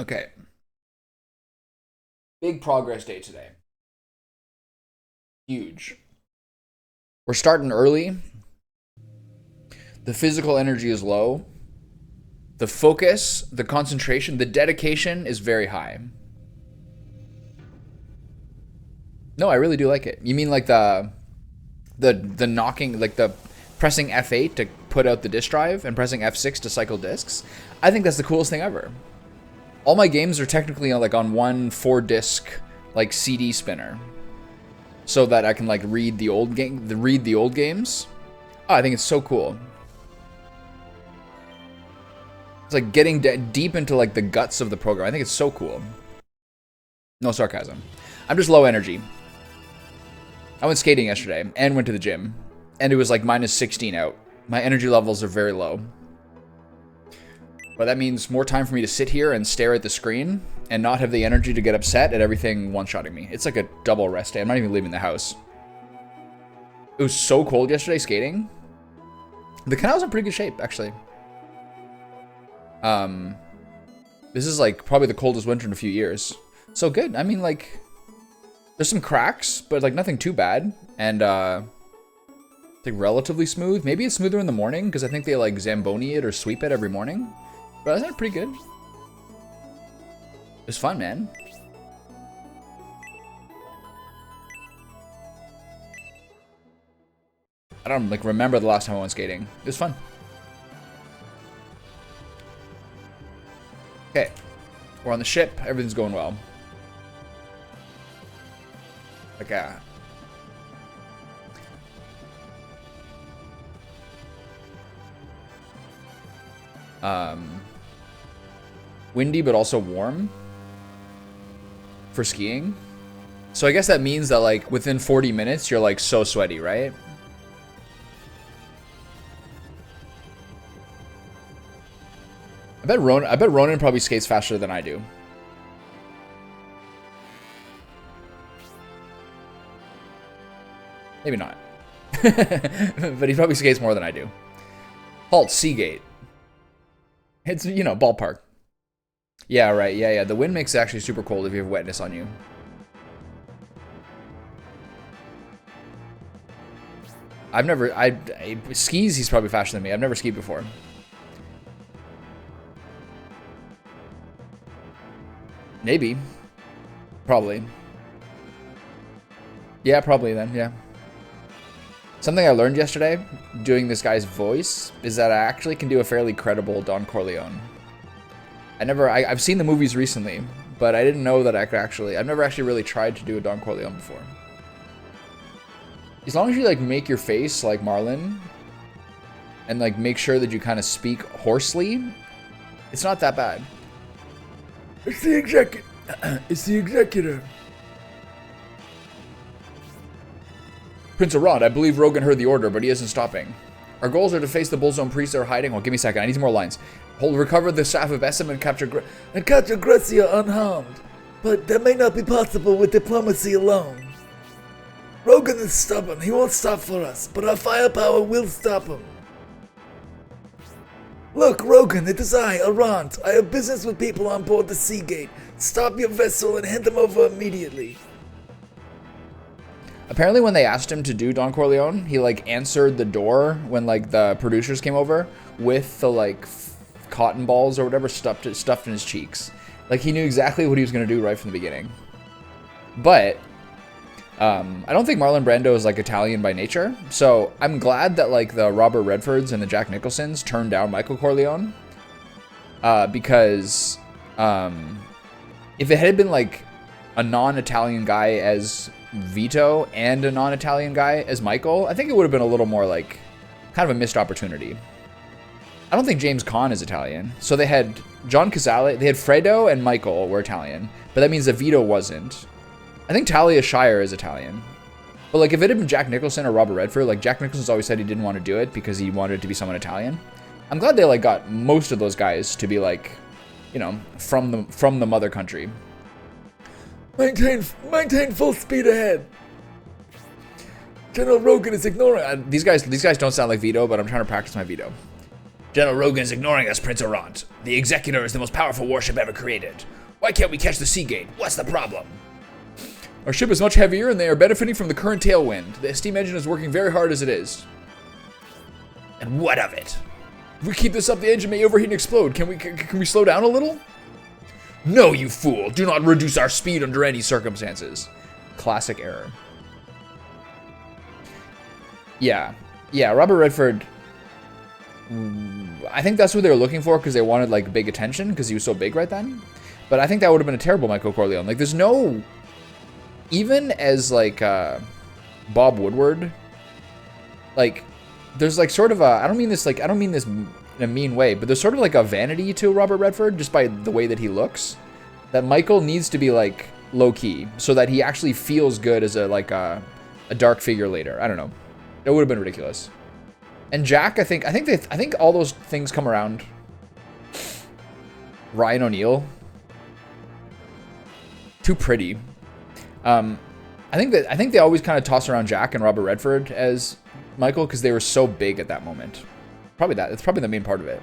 Okay. Big progress day today. Huge. We're starting early. The physical energy is low. The focus, the concentration, the dedication is very high. No, I really do like it. You mean like the knocking, like the pressing F8 to put out the disk drive and pressing F6 to cycle disks? I think that's the coolest thing ever. All my games are technically like on one 4-disc like CD spinner, so that I can like read the old games. Oh, I think it's so cool. It's like getting deep into like the guts of the program. I think it's so cool. No sarcasm. I'm just low energy. I went skating yesterday and went to the gym, and it was like minus 16 out. My energy levels are very low. But that means more time for me to sit here and stare at the screen and not have the energy to get upset at everything one-shotting me. It's like a double rest day. I'm not even leaving the house. It was so cold yesterday skating. The canal's in pretty good shape, actually. This is like probably the coldest winter in a few years. So good. I mean, like, there's some cracks, but like nothing too bad. And I think relatively smooth. Maybe it's smoother in the morning because I think they like Zamboni it or sweep it every morning. But isn't it pretty good? It was fun, man. I don't like remember the last time I went skating. It was fun. Okay, we're on the ship. Everything's going well. Okay. Windy, but also warm for skiing. So I guess that means that like within 40 minutes, you're like so sweaty, right? I bet Ronan probably skates faster than I do. Maybe not. But he probably skates more than I do. Halt, Seagate. It's, you know, ballpark. Yeah, right. Yeah. The wind makes it actually super cold if you have wetness on you. I've never, skis, he's probably faster than me. I've never skied before. Maybe. Probably. Yeah, probably then, yeah. Something I learned yesterday, doing this guy's voice, is that I actually can do a fairly credible Don Corleone. I've seen the movies recently, but I didn't know that I could actually, I've never actually really tried to do a Don Corleone before. As long as you like make your face like Marlon, and like make sure that you kind of speak hoarsely, it's not that bad. It's the executor. Prince Arad, I believe Rogan heard the order, but he isn't stopping. Our goals are to face the Bullzone priests that are hiding. Well, give me a second. I need some more lines. Recover the staff of Essem and capture Grecia unharmed. But that may not be possible with diplomacy alone. Rogan is stubborn. He won't stop for us, but our firepower will stop him. Look, Rogan, it is I, Arant. I have business with people on board the Seagate. Stop your vessel and hand them over immediately. Apparently when they asked him to do Don Corleone, he like answered the door when like the producers came over with the like cotton balls or whatever stuffed in his cheeks. Like he knew exactly what he was going to do right from the beginning. But I don't think Marlon Brando is like Italian by nature. So I'm glad that like the Robert Redfords and the Jack Nicholsons turned down Michael Corleone. Because if it had been like a non-Italian guy as Vito and a non-Italian guy as Michael, I think it would have been a little more like kind of a missed opportunity. I don't think James Caan is Italian. So they had John Cazale, they had Fredo and Michael were Italian, but that means that Vito wasn't. I think Talia Shire is Italian. But like if it had been Jack Nicholson or Robert Redford, like Jack Nicholson's always said he didn't want to do it because he wanted it to be someone Italian. I'm glad they like got most of those guys to be like, you know, from the mother country. Maintain full speed ahead. General Rogan is ignoring. These guys don't sound like Vito, but I'm trying to practice my Vito. General Rogan's ignoring us, Prince Orant. The Executor is the most powerful warship ever created. Why can't we catch the Seagate? What's the problem? Our ship is much heavier and they are benefiting from the current tailwind. The steam engine is working very hard as it is. And what of it? If we keep this up, the engine may overheat and explode. Can we slow down a little? No, you fool. Do not reduce our speed under any circumstances. Classic error. Yeah, Robert Redford. I think that's what they were looking for because they wanted like big attention because he was so big right then. But I think that would have been a terrible Michael Corleone. Like, there's no, even as like Bob Woodward, like there's like sort of a, I don't mean this in a mean way, but there's sort of like a vanity to Robert Redford just by the way that he looks. That Michael needs to be like low key so that he actually feels good as a dark figure later. I don't know. It would have been ridiculous. And Jack, I think all those things come around. Ryan O'Neal, too pretty. I think they always kind of toss around Jack and Robert Redford as Michael because they were so big at that moment. That's probably the main part of it.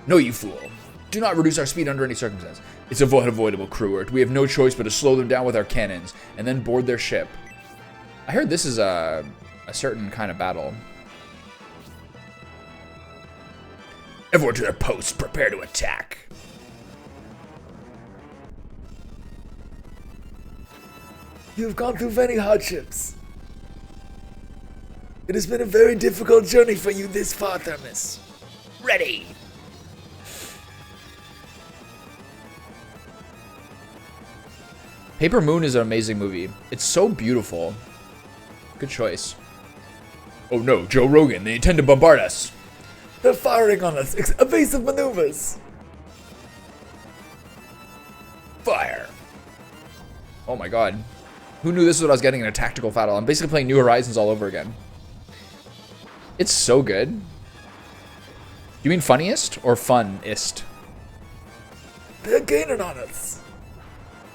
No, you fool. Do not reduce our speed under any circumstance. It's unavoidable, Crewert. We have no choice but to slow them down with our cannons and then board their ship. I heard this is a certain kind of battle. Everyone to their posts. Prepare to attack. You've gone through many hardships. It has been a very difficult journey for you this far, Thermos. Ready. Paper Moon is an amazing movie. It's so beautiful. Good choice. Oh no, Joe Rogan, they intend to bombard us. They're firing on us. Evasive maneuvers. Fire. Oh my god. Who knew this is what I was getting in a tactical battle? I'm basically playing New Horizons all over again. It's so good. You mean funniest or funist? They're gaining on us.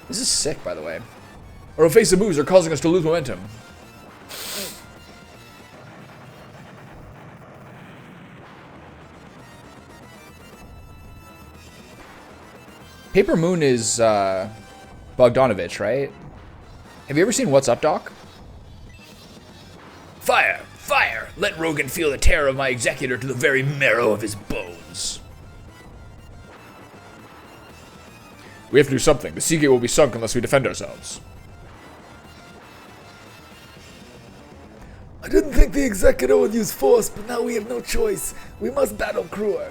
This is sick, by the way. Our evasive moves are causing us to lose momentum. Paper Moon is Bogdanovich, right? Have you ever seen What's Up, Doc? Fire! Fire! Let Rogan feel the terror of my executor to the very marrow of his bones. We have to do something. The Seagate will be sunk unless we defend ourselves. I didn't think the Executor would use force, but now we have no choice. We must battle Crewert.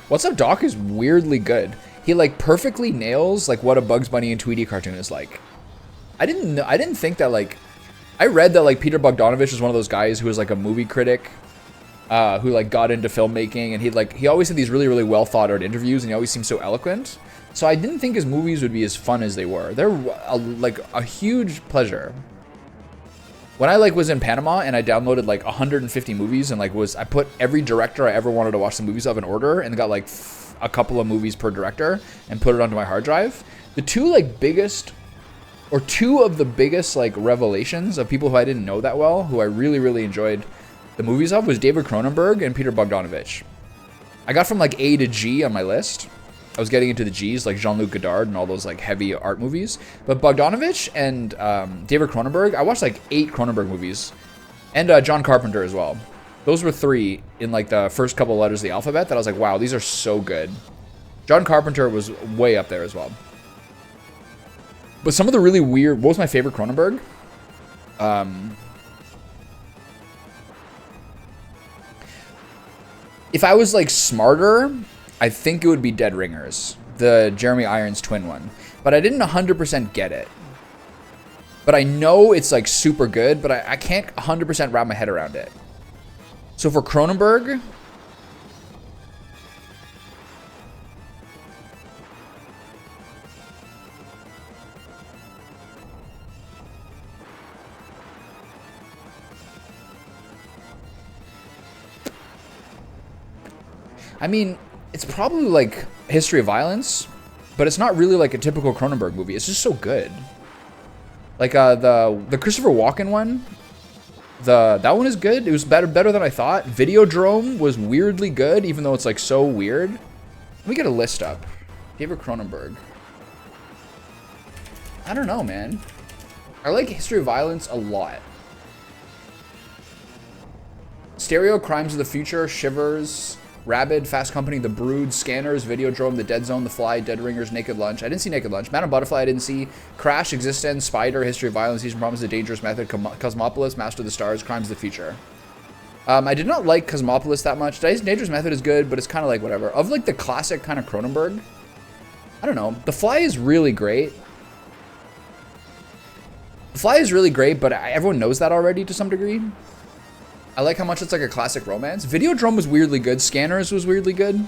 What's Up, Doc is weirdly good. He like perfectly nails like what a Bugs Bunny and Tweety cartoon is like. I didn't think that like, I read that like Peter Bogdanovich was one of those guys who was like a movie critic, who like got into filmmaking, and he always had these really, really well thought out interviews, and he always seemed so eloquent. So I didn't think his movies would be as fun as they were. They're like a huge pleasure. When I like was in Panama and I downloaded like 150 movies and like I put every director I ever wanted to watch the movies of in order and got like a couple of movies per director and put it onto my hard drive. The two of the biggest like revelations of people who I didn't know that well, who I really, really enjoyed the movies of, was David Cronenberg and Peter Bogdanovich. I got from like A to G on my list. I was getting into the G's, like Jean-Luc Godard and all those like heavy art movies. But Bogdanovich and David Cronenberg, I watched like 8 Cronenberg movies. And John Carpenter as well. Those were 3 in like the first couple of letters of the alphabet that I was like, wow, these are so good. John Carpenter was way up there as well. But some of the really weird, what was my favorite Cronenberg? If I was like smarter, I think it would be Dead Ringers, the Jeremy Irons twin one. But I didn't 100% get it. But I know it's like super good, but I can't 100% wrap my head around it. So for Cronenberg, I mean, it's probably like History of Violence, but it's not really like a typical Cronenberg movie. It's just so good. Like the Christopher Walken one, That one is good. It was better than I thought. Videodrome was weirdly good, even though it's like so weird. Let me get a list up. David Cronenberg. I don't know, man. I like History of Violence a lot. Stereo, Crimes of the Future, Shivers, Rabid, Fast Company, The Brood, Scanners, Videodrome, The Dead Zone, The Fly, Dead Ringers, Naked Lunch. I didn't see Naked Lunch. Madame Butterfly I didn't see. Crash, Existence, Spider, History of Violence, Eastern Promise, The Dangerous Method, Cosmopolis, Master of the Stars, Crimes of the Future. I did not like Cosmopolis that much. Dangerous Method is good, but it's kind of like whatever. Of like the classic kind of Cronenberg, I don't know. The Fly is really great. The Fly is really great, but everyone knows that already to some degree. I like how much it's like a classic romance. Videodrome was weirdly good. Scanners was weirdly good.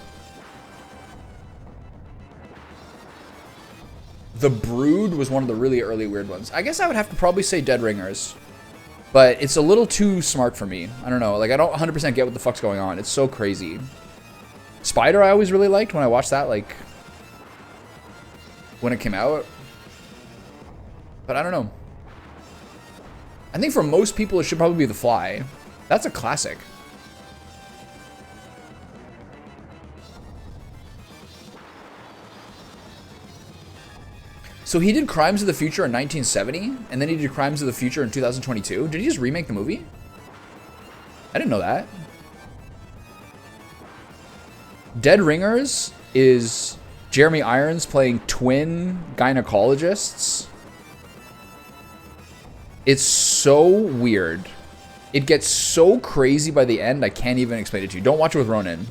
The Brood was one of the really early weird ones. I guess I would have to probably say Dead Ringers. But it's a little too smart for me. I don't know. Like, I don't 100% get what the fuck's going on. It's so crazy. Spider I always really liked when I watched that, like, when it came out. But I don't know. I think for most people, it should probably be The Fly. That's a classic. So he did Crimes of the Future in 1970, and then he did Crimes of the Future in 2022. Did he just remake the movie? I didn't know that. Dead Ringers is Jeremy Irons playing twin gynecologists. It's so weird. It gets so crazy by the end, I can't even explain it to you. Don't watch it with Ronan.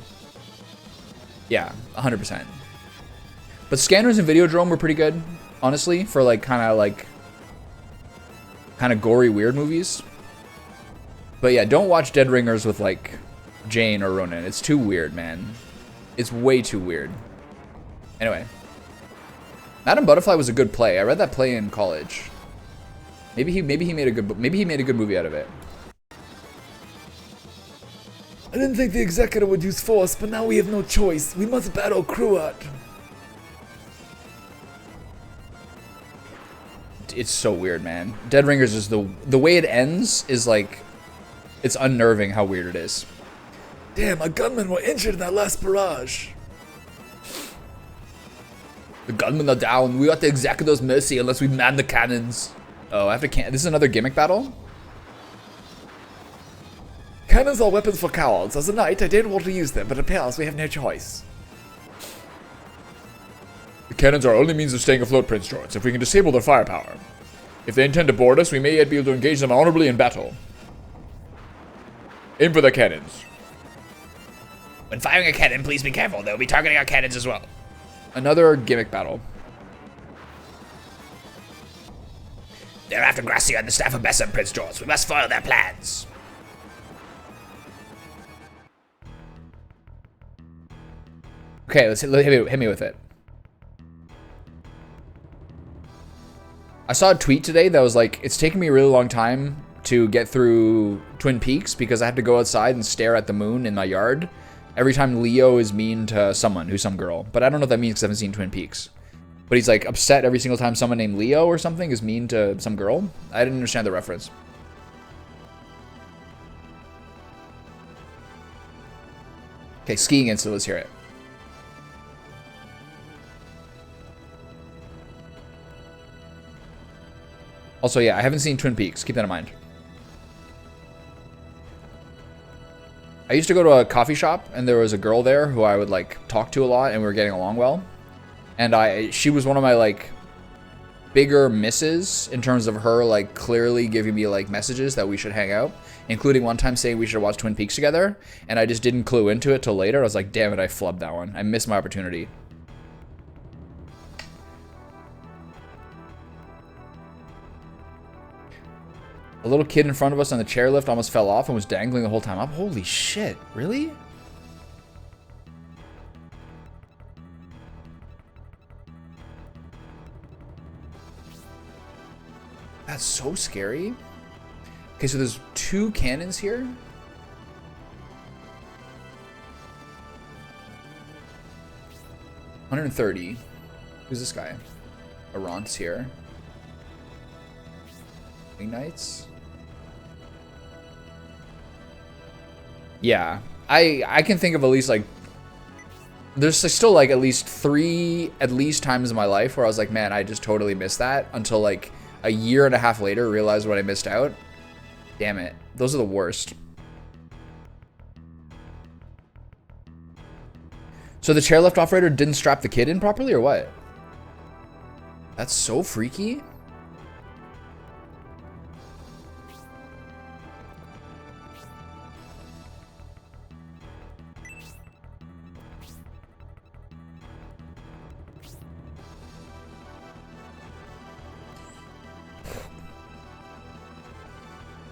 Yeah, 100%. But Scanners and Videodrome were pretty good, honestly, for like kind of gory weird movies. But yeah, don't watch Dead Ringers with like Jane or Ronan. It's too weird, man. It's way too weird. Anyway, Madame Butterfly was a good play. I read that play in college. Maybe he made a good movie out of it. I didn't think the Executor would use force, but now we have no choice. We must battle Cruat. It's so weird, man. Dead Ringers is the way it ends is like, it's unnerving how weird it is. Damn, our gunmen were injured in that last barrage. The gunmen are down. We got the Executor's mercy unless we man the cannons. Oh, I have to this is another gimmick battle? Cannons are weapons for cowards. As a knight, I didn't want to use them, but it appears we have no choice. The cannons are our only means of staying afloat, Prince George, if we can disable their firepower. If they intend to board us, we may yet be able to engage them honorably in battle. Aim for the cannons. When firing a cannon, please be careful. They'll be targeting our cannons as well. Another gimmick battle. They're after Gracia and the staff of Bessem, Prince George. We must foil their plans. Okay, hit me with it. I saw a tweet today that was like, it's taking me a really long time to get through Twin Peaks because I have to go outside and stare at the moon in my yard every time Leo is mean to someone who's some girl. But I don't know what that means because I haven't seen Twin Peaks. But he's like upset every single time someone named Leo or something is mean to some girl. I didn't understand the reference. Okay, skiing incident, let's hear it. Also, yeah, I haven't seen Twin Peaks. Keep that in mind. I used to go to a coffee shop, and there was a girl there who I would, like, talk to a lot, and we were getting along well. And she was one of my, like, bigger misses in terms of her, like, clearly giving me, like, messages that we should hang out, including one time saying we should watch Twin Peaks together, and I just didn't clue into it till later. I was like, damn it, I flubbed that one. I missed my opportunity. A little kid in front of us on the chairlift almost fell off and was dangling the whole time up. Holy shit, really? That's so scary. Okay, so there's 2 cannons here. $130. Who's this guy? Arant's here. Wing Knights. Yeah, I can think of at least like there's still like at least 3 times in my life where I was like, man, I just totally missed that until like a year and a half later realized what I missed out. Damn it, those are the worst. So the chairlift operator didn't strap the kid in properly or what? That's so freaky.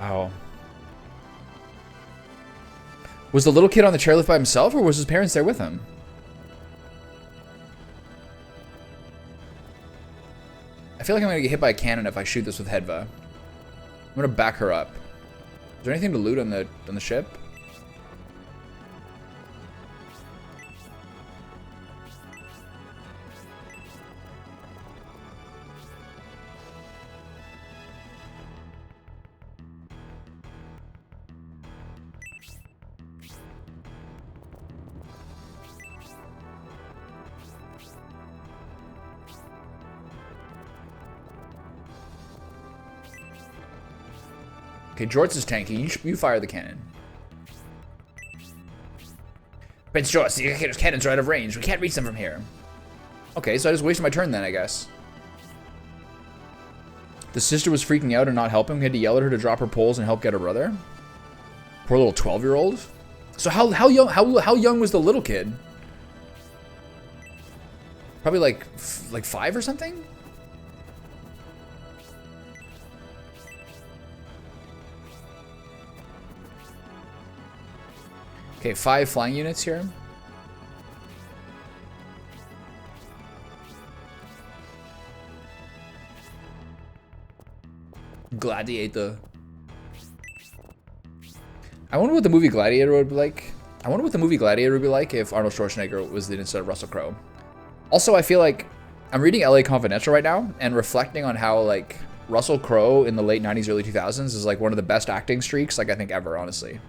Wow. Was the little kid on the chairlift by himself or was his parents there with him? I feel like I'm gonna get hit by a cannon if I shoot this with Hedva. I'm gonna back her up. Is there anything to loot on the ship? Okay, Jorts is tanky. You fire the cannon. Prince Jorts, the cannons are out of range. We can't reach them from here. Okay, so I just wasted my turn then, I guess. The sister was freaking out and not helping. We had to yell at her to drop her poles and help get her brother. Poor little 12-year-old. So how young was the little kid? Probably like 5 or something? Okay, 5 flying units here. Gladiator. I wonder what the movie Gladiator would be like. I wonder what the movie Gladiator would be like if Arnold Schwarzenegger was it instead of Russell Crowe. Also, I feel like I'm reading LA Confidential right now and reflecting on how like Russell Crowe in the late 90s, early 2000s is like one of the best acting streaks like I think ever, honestly.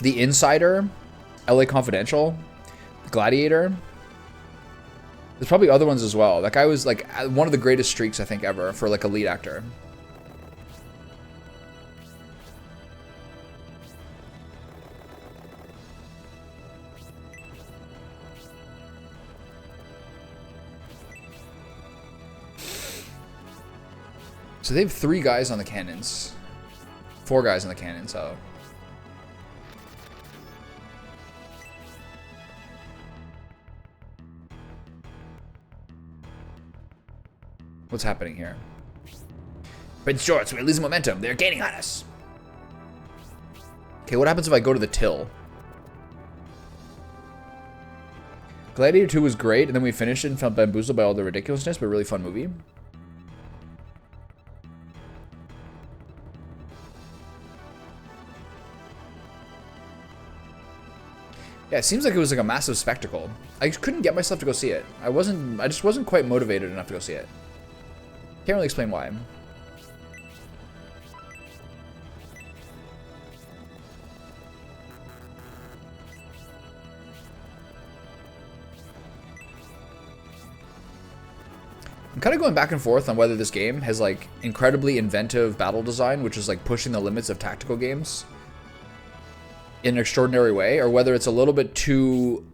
The Insider, LA Confidential, Gladiator. There's probably other ones as well. That guy was like one of the greatest streaks I think ever for like a lead actor. So they have 3 guys on the cannons. 4 guys on the cannons, so. What's happening here? Prince Jorts, we're losing momentum. They're gaining on us. Okay, what happens if I go to the till? Gladiator 2 was great, and then we finished it and felt bamboozled by all the ridiculousness, but really fun movie. Yeah, it seems like it was like a massive spectacle. I couldn't get myself to go see it. I just wasn't quite motivated enough to go see it. Can't really explain why. I'm kind of going back and forth on whether this game has like incredibly inventive battle design, which is like pushing the limits of tactical games in an extraordinary way, or whether it's a little bit too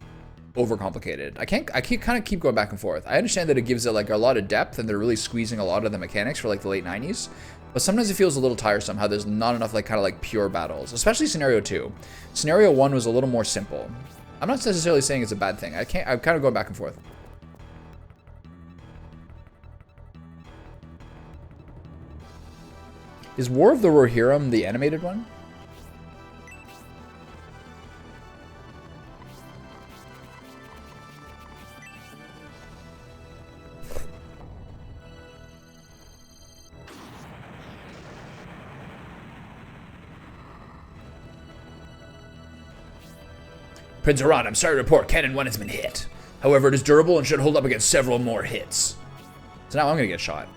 overcomplicated. I kind of keep going back and forth. I understand that it gives it like a lot of depth and they're really squeezing a lot of the mechanics for like the late 90s, but sometimes it feels a little tiresome how there's not enough like kind of like pure battles, especially scenario 2. Scenario 1 was a little more simple. I'm not necessarily saying it's a bad thing. I'm kind of going back and forth. Is War of the Rohirrim the animated one? Prince Aran, I'm sorry to report Cannon 1 has been hit. However, it is durable and should hold up against several more hits. So now I'm going to get shot.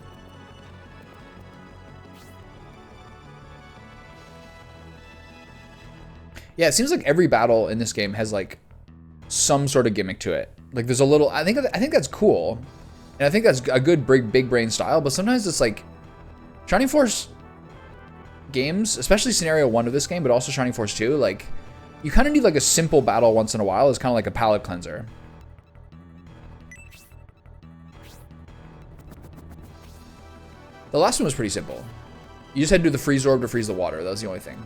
Yeah, it seems like every battle in this game has like some sort of gimmick to it. Like there's a little. I think that's cool, and I think that's a good big brain style. But sometimes it's like Shining Force games, especially Scenario 1 of this game, but also Shining Force 2. Like you kind of need like a simple battle once in a while. It's kind of like a palate cleanser. The last one was pretty simple. You just had to do the freeze orb to freeze the water. That was the only thing.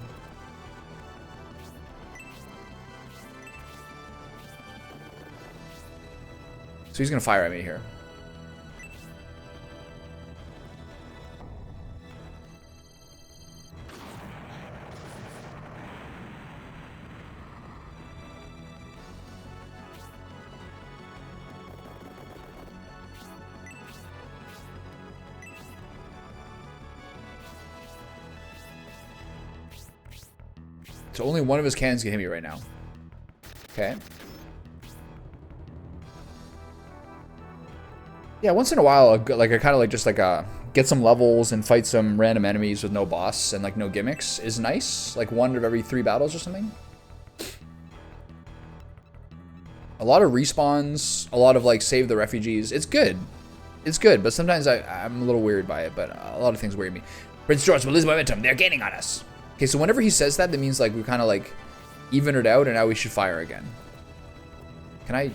So he's gonna fire at me here. So only one of his cannons can hit me right now. Okay. Yeah, once in a while, like I kind of like just like get some levels and fight some random enemies with no boss and like no gimmicks is nice. Like one of every 3 battles or something. A lot of respawns, a lot of like save the refugees. It's good. It's good, but sometimes I'm a little weird by it, but a lot of things worry me. Prince George will lose momentum. They're gaining on us. Okay, so whenever he says that, that means like we kind of like evened it out and now we should fire again. Can I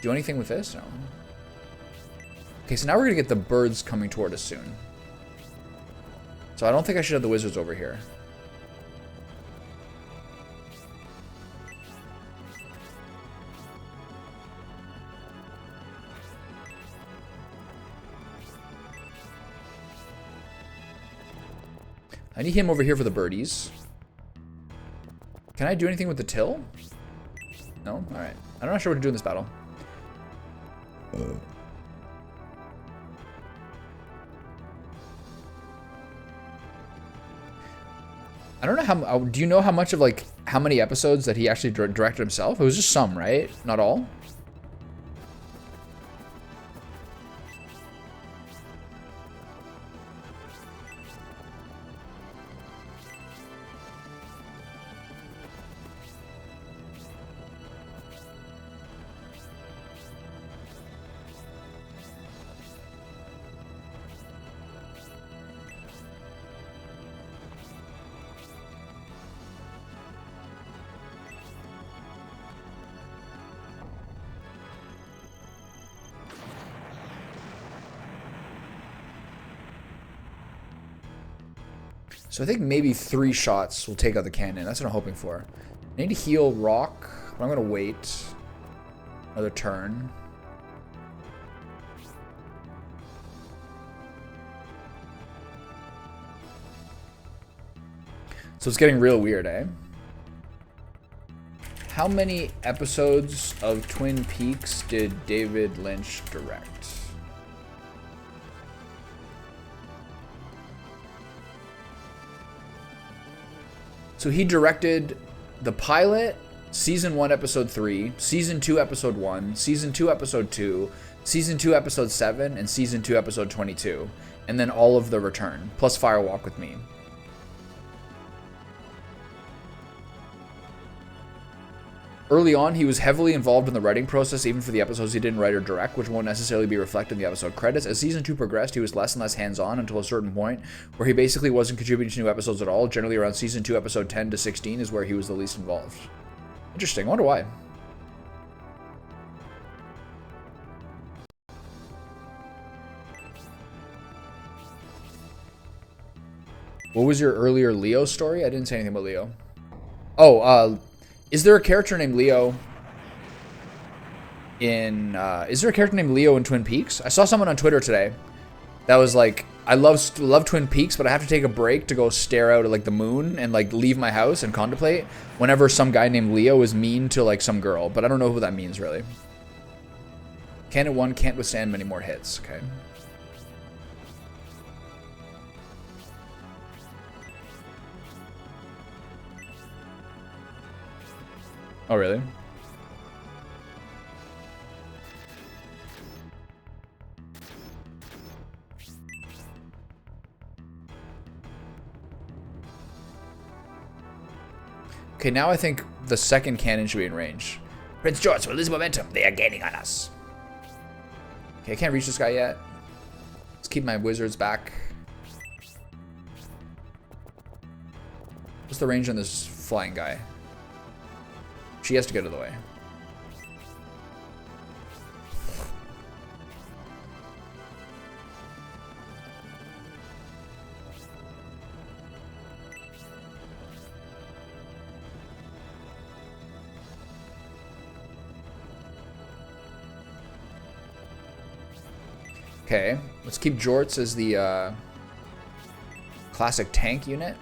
do anything with this? No. Okay, so now we're gonna get the birds coming toward us soon. So I don't think I should have the wizards over here. I need him over here for the birdies. Can I do anything with the till? No? Alright. I'm not sure what to do in this battle. I don't know how... Do you know how much of, like, how many episodes that he actually directed himself? It was just some, right? Not all? So I think maybe 3 shots will take out the cannon. That's what I'm hoping for. I need to heal rock, but I'm going to wait another turn. So it's getting real weird, eh? How many episodes of Twin Peaks did David Lynch direct? So he directed the pilot, season 1, episode 3, season 2, episode 1, season 2, episode 2, season 2, episode 7, and season 2, episode 22. And then all of The Return, plus Fire Walk with Me. Early on, he was heavily involved in the writing process, even for the episodes he didn't write or direct, which won't necessarily be reflected in the episode credits. As season 2 progressed, he was less and less hands-on until a certain point, where he basically wasn't contributing to new episodes at all. Generally around season 2, episode 10 to 16 is where he was the least involved. Interesting, I wonder why. What was your earlier Leo story? I didn't say anything about Leo. Oh, is there a character named Leo in Twin Peaks? I saw someone on Twitter today that was like, I love Twin Peaks, but I have to take a break to go stare out at like the moon and like leave my house and contemplate whenever some guy named Leo is mean to like some girl, but I don't know who that means really. Cannon 1 can't withstand many more hits. Okay. Oh, really? Okay, now I think the second cannon should be in range. Prince George will lose momentum. They are gaining on us. Okay, I can't reach this guy yet. Let's keep my wizards back. What's the range on this flying guy? She has to get out of the way. Okay, let's keep Jorts as the classic tank unit.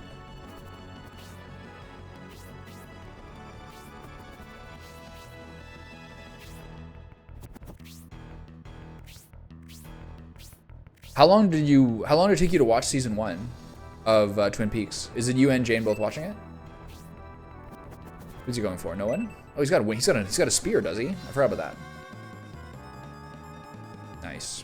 How long did it take you to watch season 1 of Twin Peaks? Is it you and Jane both watching it? Who's he going for? No one? Oh, he's got a spear, does he? I forgot about that. Nice.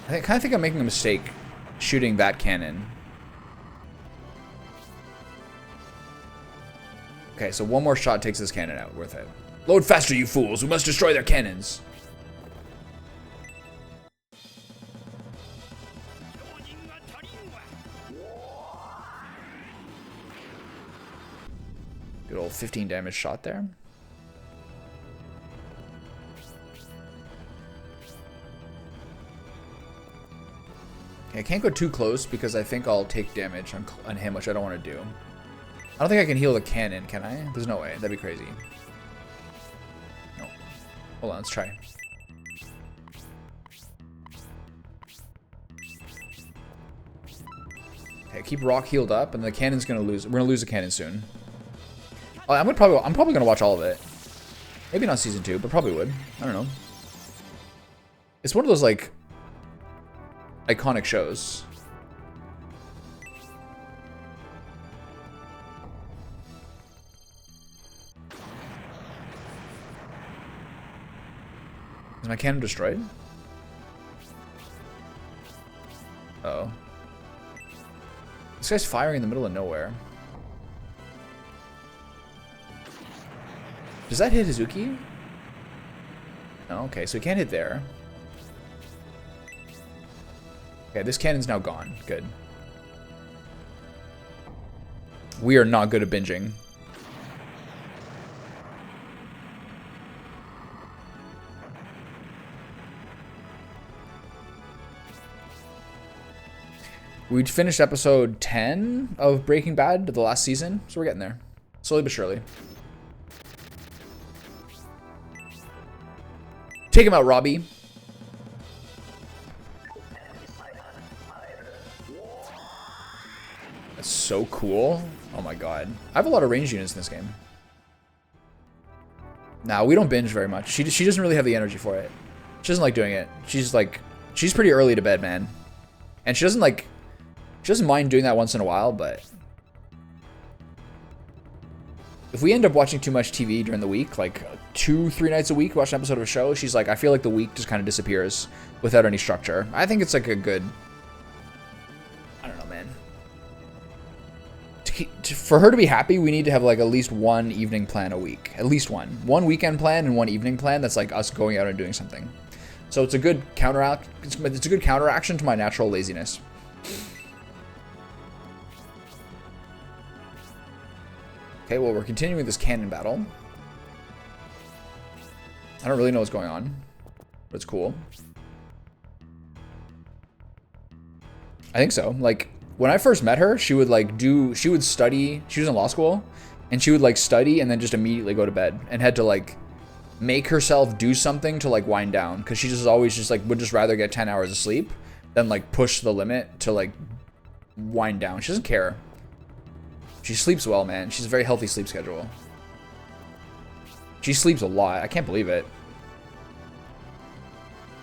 I kind of think I'm making a mistake shooting that cannon. Okay, so one more shot takes this cannon out. Worth it. Load faster, you fools. We must destroy their cannons. Good old 15 damage shot there. I can't go too close because I think I'll take damage on him, which I don't want to do. I don't think I can heal the cannon, can I? There's no way. That'd be crazy. No. Hold on, let's try. Okay, keep Rock healed up, and the cannon's gonna lose. We're gonna lose the cannon soon. Oh, I'm probably gonna watch all of it. Maybe not season 2, but probably would. I don't know. It's one of those like iconic shows. Is my cannon destroyed? Uh-oh. This guy's firing in the middle of nowhere. Does that hit Hazuki? No, okay, so he can't hit there. Okay, this cannon's now gone. Good. We are not good at binging. We'd finished episode 10 of Breaking Bad, the last season, so we're getting there. Slowly but surely. Take him out, Robbie. That's so cool. Oh my god. I have a lot of ranged units in this game. Nah, we don't binge very much. She doesn't really have the energy for it. She doesn't like doing it. She's pretty early to bed, man. And she doesn't mind doing that once in a while, but if we end up watching too much TV during the week, like 2-3 nights a week, watch an episode of a show, she's like, I feel like the week just kind of disappears without any structure. I think it's like a good, I don't know, man. For her to be happy, we need to have like at least one evening plan a week. At least one. One weekend plan and one evening plan that's like us going out and doing something. So it's a good counteract. It's a good counteraction to my natural laziness. Okay, well, we're continuing this cannon battle. I don't really know what's going on, but it's cool. I think so. Like, when I first met her, she would study, she was in law school, and she would like study and then just immediately go to bed and had to like make herself do something to like wind down, because she just always just like would just rather get 10 hours of sleep than like push the limit to like wind down. She doesn't care. She sleeps well, man. She's a very healthy sleep schedule. She sleeps a lot. I can't believe it.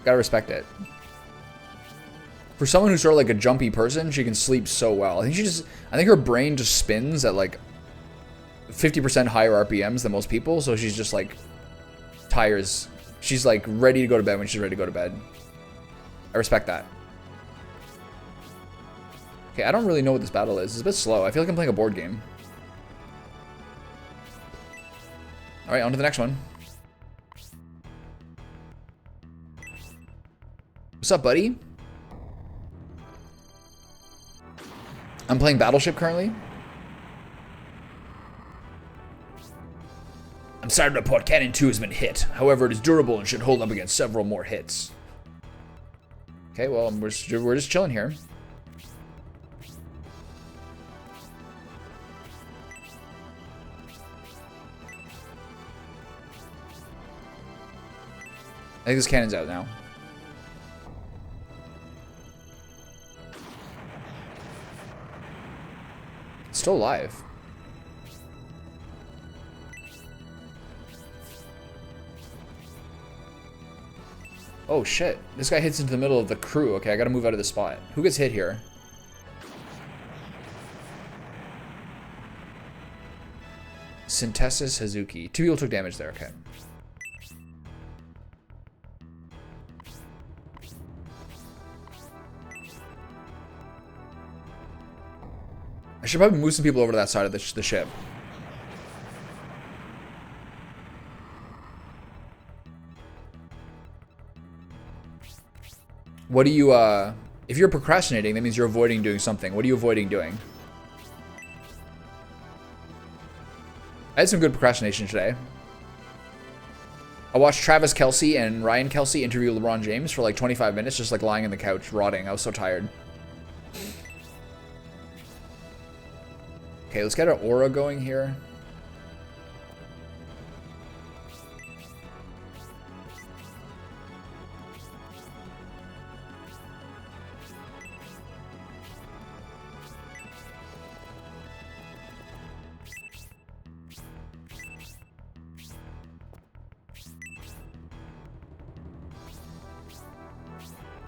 Gotta respect it. For someone who's sort of like a jumpy person, she can sleep so well. I think her brain just spins at like 50% higher RPMs than most people, so she's just like tires. She's like ready to go to bed when she's ready to go to bed. I respect that. Okay, I don't really know what this battle is. It's a bit slow. I feel like I'm playing a board game. All right, on to the next one. What's up, buddy? I'm playing Battleship currently. I'm sorry to report Cannon 2 has been hit. However, it is durable and should hold up against several more hits. Okay, well, we're just chilling here. I think this cannon's out now. It's still alive. Oh shit. This guy hits into the middle of the crew. Okay, I gotta move out of the spot. Who gets hit here? Synthesis Hazuki. 2 people took damage there, okay. I should probably move some people over to that side of the ship. What do you, if you're procrastinating, that means you're avoiding doing something. What are you avoiding doing? I had some good procrastination today. I watched Travis Kelce and Ryan Kelce interview LeBron James for like 25 minutes, just like lying on the couch, rotting. I was so tired. Okay, let's get our aura going here.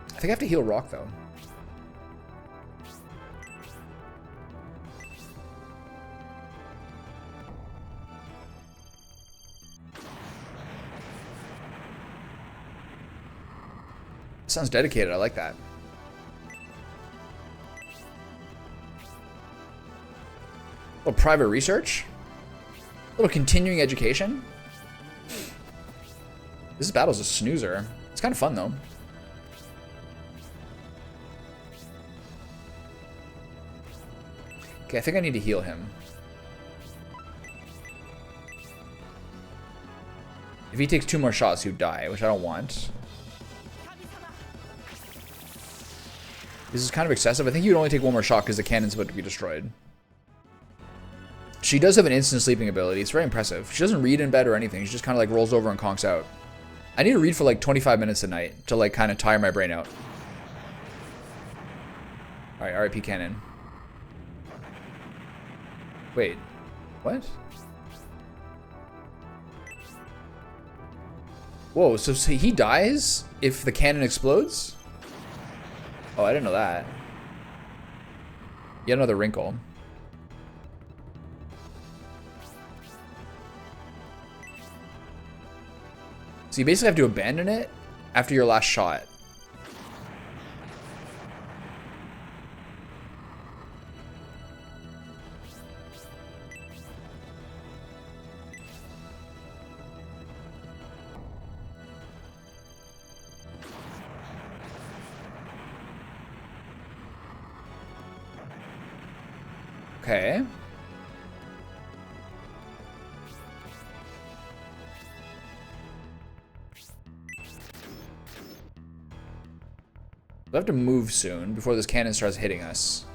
I think I have to heal Rock though. Sounds dedicated. I like that. A little private research. A little continuing education. This battle's a snoozer. It's kind of fun though. Okay, I think I need to heal him. If he takes 2 more shots, he'd die, which I don't want. This is kind of excessive. I think you'd only take 1 more shot because the cannon's about to be destroyed. She does have an instant sleeping ability. It's very impressive. She doesn't read in bed or anything. She just kind of like rolls over and conks out. I need to read for like 25 minutes a night to like kind of tire my brain out. All right, RIP cannon. Wait, what? Whoa, so he dies if the cannon explodes? Oh, I didn't know that. Yet another wrinkle. So you basically have to abandon it after your last shot. Okay. We'll have to move soon before this cannon starts hitting us.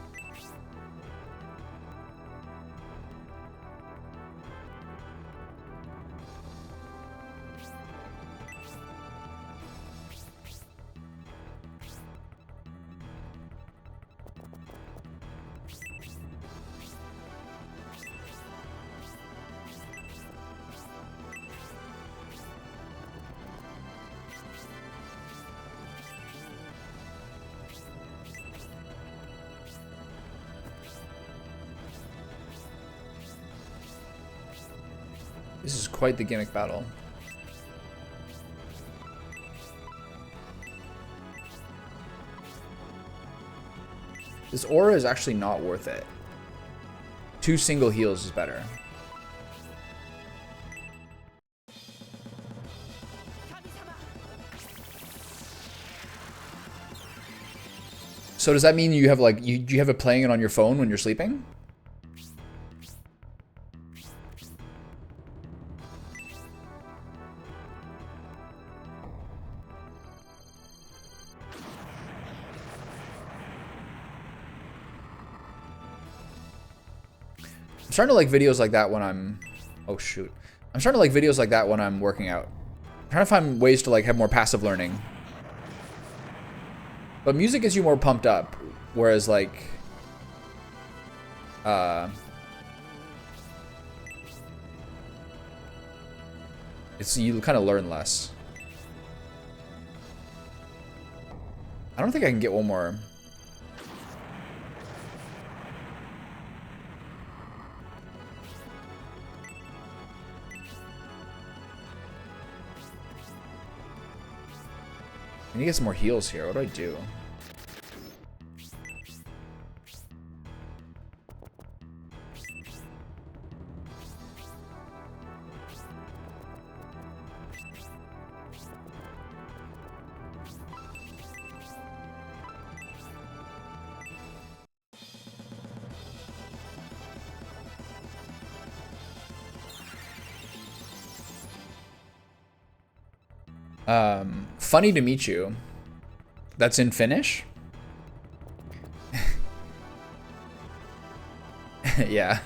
This is quite the gimmick battle. This aura is actually not worth it. 2 single heals is better. So does that mean you have like you have it playing it on your phone when you're sleeping? I'm starting to like videos like that when I'm oh shoot. I'm starting to like videos like that when I'm working out. I'm trying to find ways to like have more passive learning. But music gets you more pumped up, whereas like it's you kind of learn less. I don't think I can get one more. I need to get some more heals here. What do I do? Funny to meet you. That's in Finnish? Yeah,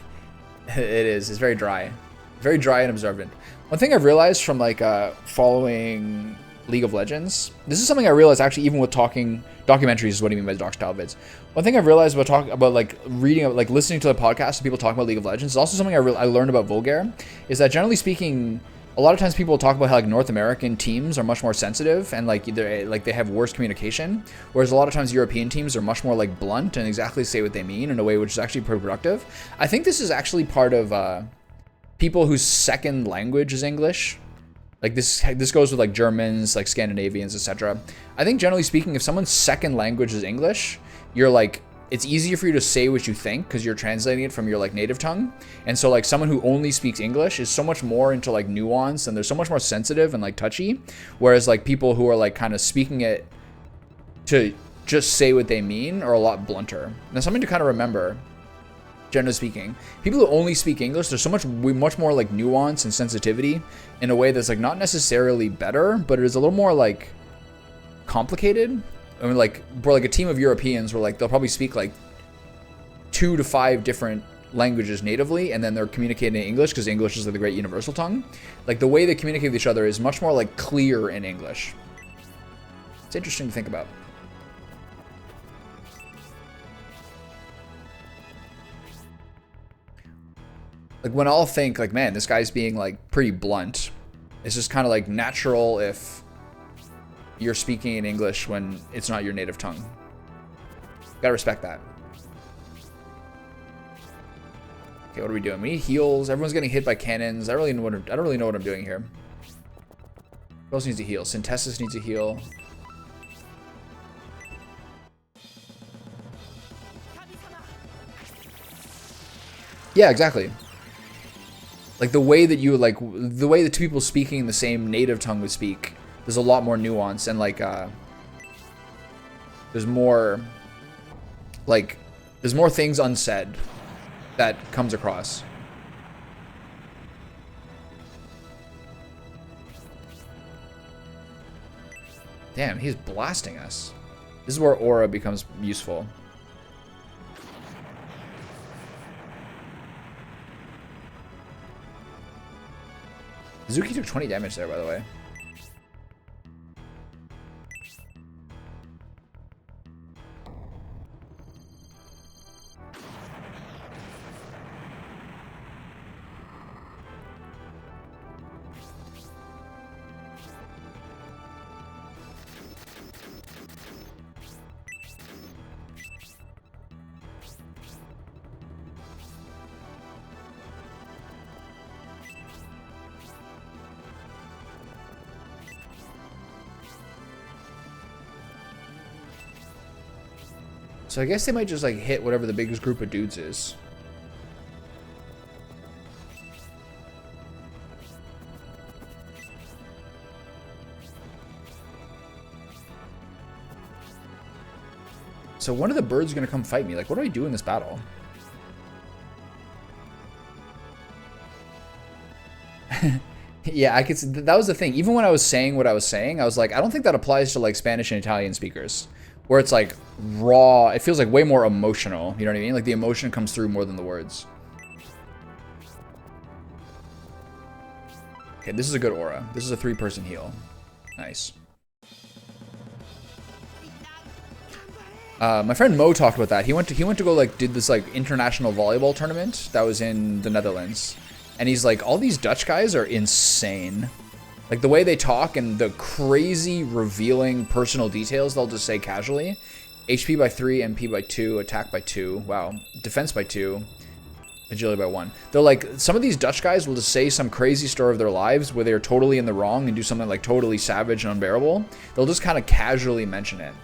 it is. It's very dry. Very dry and observant. One thing I've realized from like following League of Legends, this is something I realized actually even with talking documentaries is what I mean by doc style vids. One thing I've realized about like reading, like listening to the podcast of people talking about League of Legends is also something I learned about Vulgar, is that generally speaking, a lot of times people talk about how like North American teams are much more sensitive and like they have worse communication, whereas a lot of times European teams are much more like blunt and exactly say what they mean in a way which is actually pretty productive. I think this is actually part of people whose second language is English. Like this goes with like Germans, like Scandinavians, etc. I think generally speaking, if someone's second language is English, you're like, it's easier for you to say what you think because you're translating it from your like native tongue. And so like someone who only speaks English is so much more into like nuance and they're so much more sensitive and like touchy. Whereas like people who are like kind of speaking it to just say what they mean are a lot blunter. Now something to kind of remember, generally speaking, people who only speak English, there's so much more like nuance and sensitivity in a way that's like not necessarily better, but it is a little more like complicated. I mean, like, we're like a team of Europeans where like they'll probably speak like 2 to 5 different languages natively, and then they're communicating in English because English is like the great universal tongue. Like the way they communicate with each other is much more like clear in English. It's interesting to think about. Like when I'll think like, man, this guy's being like pretty blunt. It's just kind of like natural if you're speaking in English when it's not your native tongue. Gotta respect that. Okay, what are we doing? We need heals. Everyone's getting hit by cannons. I don't really know what I'm doing here. Who else needs a heal? Synthesis needs a heal. Yeah, exactly. Like the way that the two people speaking the same native tongue would speak, there's a lot more nuance and like there's more things unsaid that comes across. Damn, he's blasting us. This is where aura becomes useful. Zuki took 20 damage there, by the way. So I guess they might just like hit whatever the biggest group of dudes is. So one of the birds is gonna come fight me. Like, what do I do in this battle? Yeah, I could. That was the thing. Even when I was saying what I was saying, I was like, I don't think that applies to like Spanish and Italian speakers, where it's like raw. It feels like way more emotional. You know what I mean? Like the emotion comes through more than the words. Okay, this is a good aura. This is a 3-person heal. Nice. My friend Mo talked about that. He went to go like did this like international volleyball tournament that was in the Netherlands. And he's like, all these Dutch guys are insane. Like the way they talk and the crazy revealing personal details they'll just say casually. HP by 3, MP by 2, attack by 2. Wow. Defense by 2. Agility by 1. They're like, some of these Dutch guys will just say some crazy story of their lives where they're totally in the wrong and do something like totally savage and unbearable. They'll just kind of casually mention it.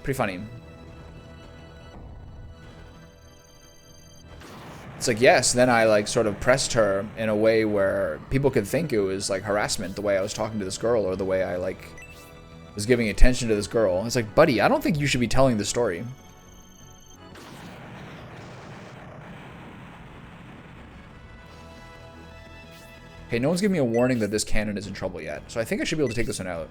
Pretty funny. It's like, yes, then I like sort of pressed her in a way where people could think it was like harassment, the way I was talking to this girl or the way I like was giving attention to this girl. It's like, buddy, I don't think you should be telling the story. Okay, no one's giving me a warning that this cannon is in trouble yet, so I think I should be able to take this one out.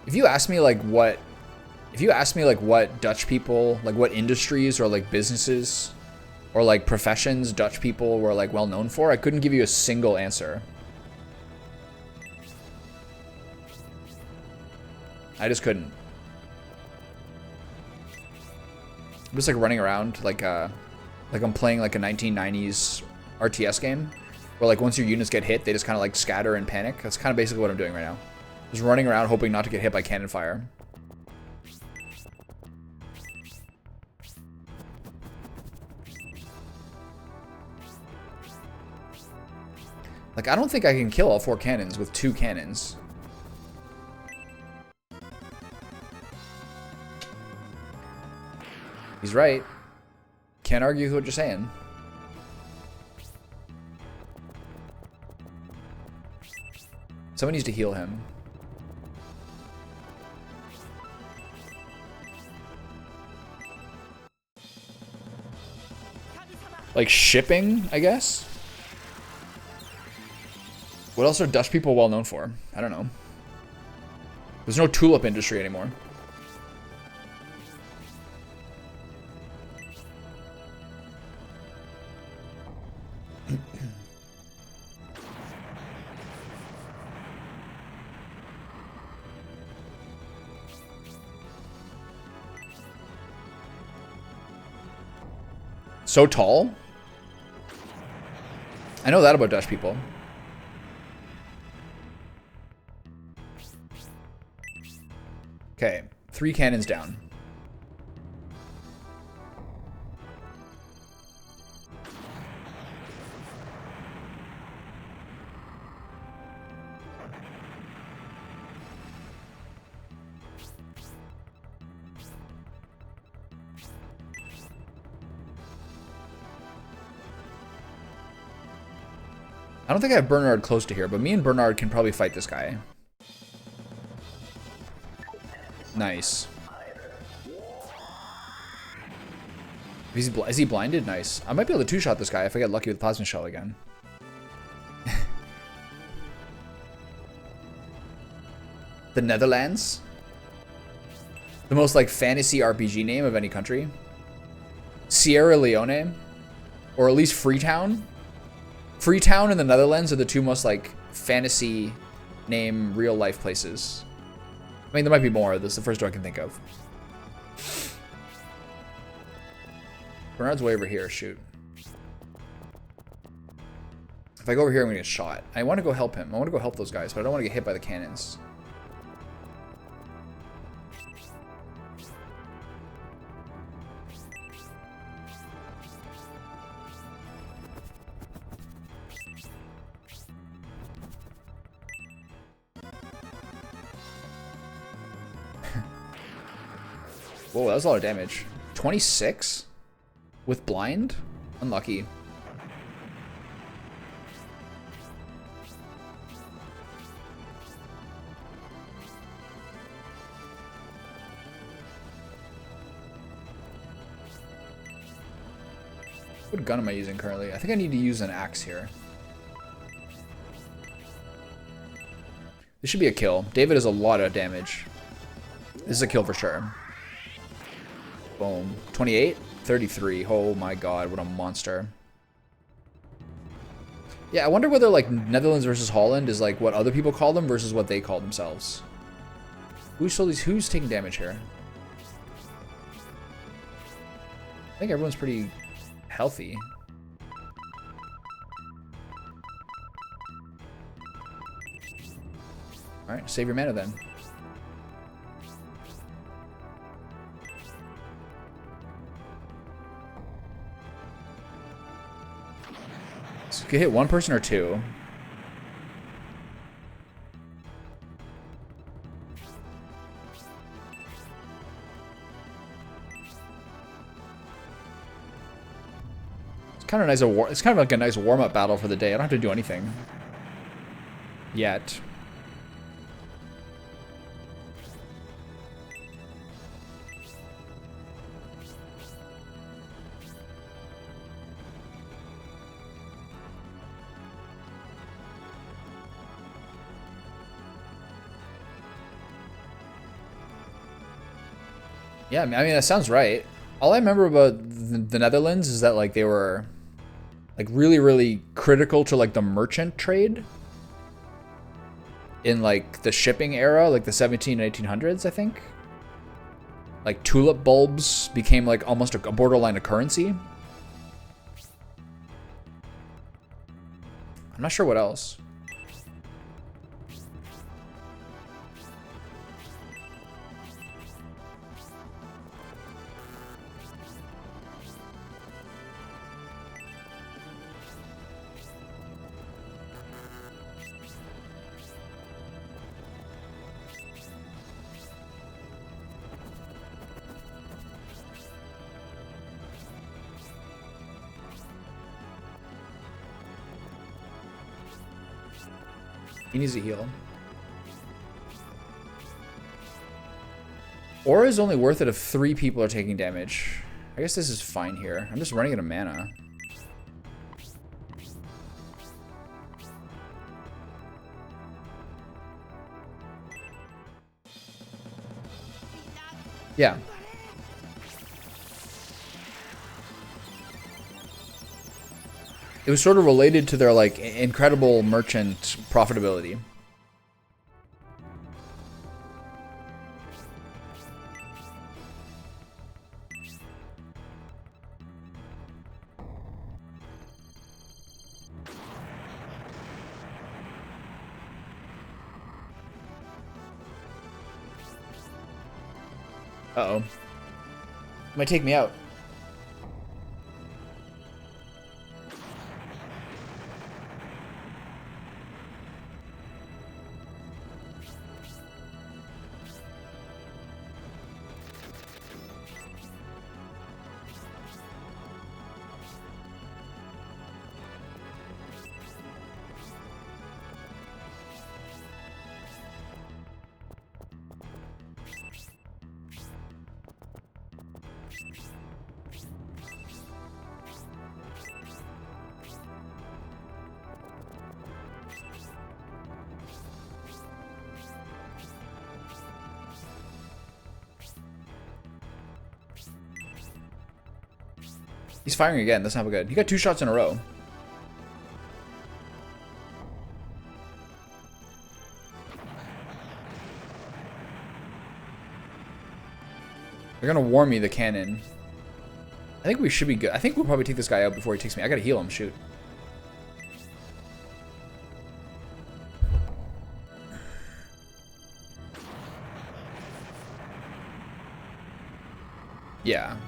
If you ask me like what Dutch people, like what industries or like businesses or like professions Dutch people were like well known for, I couldn't give you a single answer. I just couldn't. I'm just like running around like I'm playing like a 1990s RTS game where like once your units get hit, they just kind of like scatter and panic. That's kind of basically what I'm doing right now. Just running around hoping not to get hit by cannon fire. Like, I don't think I can kill all 4 cannons with 2 cannons. He's right. Can't argue with what you're saying. Someone needs to heal him. Like shipping, I guess? What else are Dutch people well known for? I don't know. There's no tulip industry anymore. So tall? I know that about Dutch people. Okay, 3 cannons down. I don't think I have Bernard close to here, but me and Bernard can probably fight this guy. Nice. Is he blinded? Nice. I might be able to 2-shot this guy if I get lucky with Plasma Shell again. The Netherlands? The most like fantasy RPG name of any country. Sierra Leone? Or at least Freetown? Freetown and the Netherlands are the 2 most like fantasy name real life places. I mean, there might be more. This is the first one I can think of. Bernard's way over here. Shoot. If I go over here, I'm gonna get shot. I want to go help him. I want to go help those guys, but I don't want to get hit by the cannons. Whoa, that was a lot of damage. 26? With blind? Unlucky. What gun am I using currently? I think I need to use an axe here. This should be a kill. David has a lot of damage. This is a kill for sure. Boom. 28? 33. Oh my god, what a monster. Yeah, I wonder whether like Netherlands versus Holland is like what other people call them versus what they call themselves. Who's taking damage here? I think everyone's pretty healthy. Alright, save your mana then. So you can hit one person or two. It's kind of nice. It's kind of like a nice warm-up battle for the day. I don't have to do anything yet. Yeah, I mean, that sounds right. All I remember about the Netherlands is that, like, they were, like, really, really critical to, like, the merchant trade in, like, the shipping era, like, the 17 and 1800s, I think. Like, tulip bulbs became, like, almost a borderline of currency. I'm not sure what else. He needs to heal. Aura is only worth it if 3 people are taking damage. I guess this is fine here. I'm just running out of mana. Yeah. It was sort of related to their, like, incredible merchant profitability. Uh-oh. Might take me out. He's firing again. That's not good. He got 2 shots in a row. They're gonna warn me the cannon. I think we should be good. I think we'll probably take this guy out before he takes me. I gotta heal him. Shoot.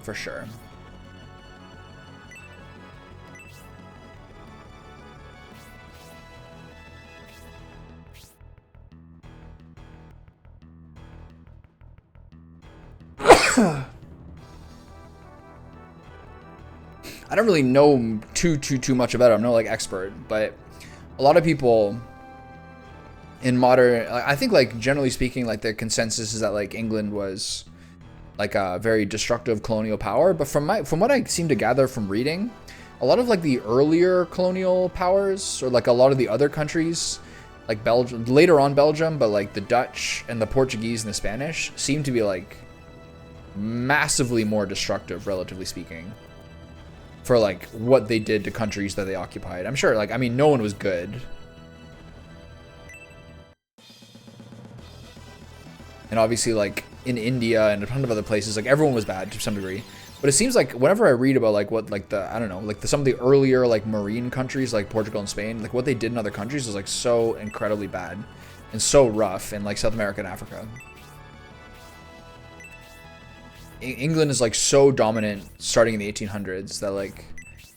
for sure. I don't really know too much about it. I'm no like expert, but a lot of people in modern, I think like generally speaking, like the consensus is that like England was like a very destructive colonial power. But from what I seem to gather from reading, a lot of like the earlier colonial powers, or like a lot of the other countries, like Belgium, later on Belgium, but like the Dutch and the Portuguese and the Spanish seem to be like massively more destructive, relatively speaking, for like what they did to countries that they occupied. I'm sure, like, I mean, no one was good. And obviously, like, in India and a ton of other places, like, everyone was bad to some degree. But it seems like whenever I read about, like, what, like, the, I don't know, like, some of the earlier, like, marine countries, like Portugal and Spain, like, what they did in other countries was, like, so incredibly bad and so rough in, like, South America and Africa. England is, like, so dominant starting in the 1800s that, like,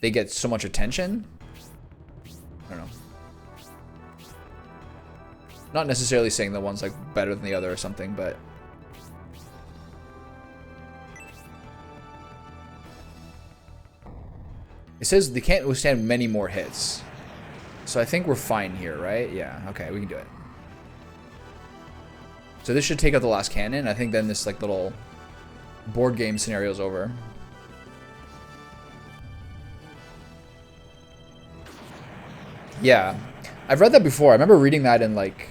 they get so much attention. I don't know. Not necessarily saying that one's like better than the other or something, but it says they can't withstand many more hits. So I think we're fine here, right? Yeah, okay, we can do it. So this should take out the last cannon. I think then this like little board game scenario is over. Yeah, I've read that before. I remember reading that in like,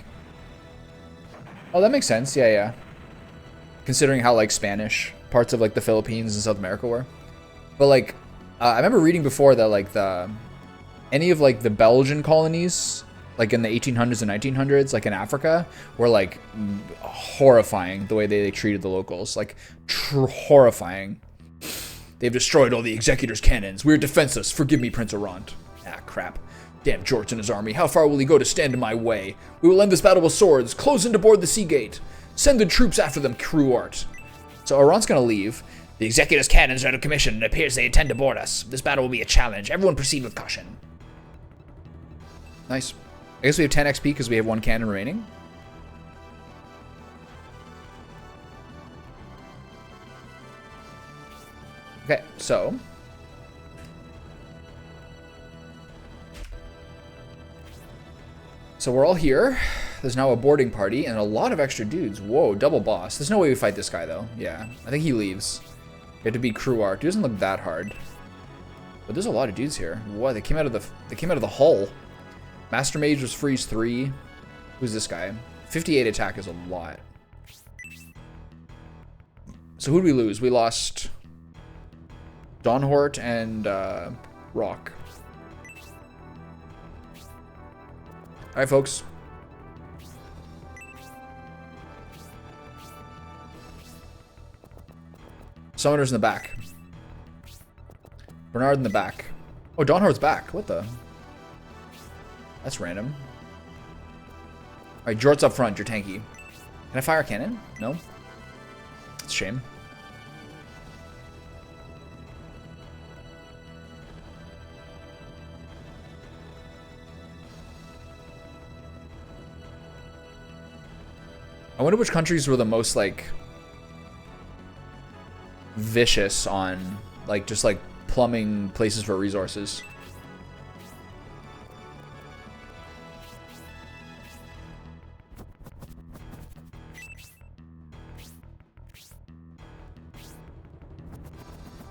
oh, that makes sense. Yeah, yeah. Considering how like Spanish parts of like the Philippines and South America were. But like, I remember reading before that like any of like the Belgian colonies, like in the 1800s and 1900s, like in Africa, were like horrifying the way they treated the locals. Like horrifying. They've destroyed all the executor's cannons. We're defenseless. Forgive me, Prince Orant. Ah, crap. Damn George and his army. How far will he go to stand in my way? We will end this battle with swords. Close in to board the sea gate. Send the troops after them, Cruart. So Orant's gonna leave. The executor's cannons are out of commission, and it appears they intend to board us. This battle will be a challenge. Everyone proceed with caution. Nice. I guess we have 10 XP because we have 1 cannon remaining. Okay, so we're all here. There's now a boarding party and a lot of extra dudes. Whoa, double boss. There's no way we fight this guy though. Yeah, I think he leaves. We have to beat Cruart. He doesn't look that hard. But there's a lot of dudes here. What? They came out of the hull. Master Mage was freeze 3. Who's this guy? 58 attack is a lot. So who did we lose? We lost Dawnhort and Rock. Alright, folks. Summoner's in the back. Bernard in the back. Oh, Dawnhort's back. What the? That's random. Alright, Jort's up front. You're tanky. Can I fire a cannon? No? It's a shame. I wonder which countries were the most, like, vicious on, like, just, like, plumbing places for resources.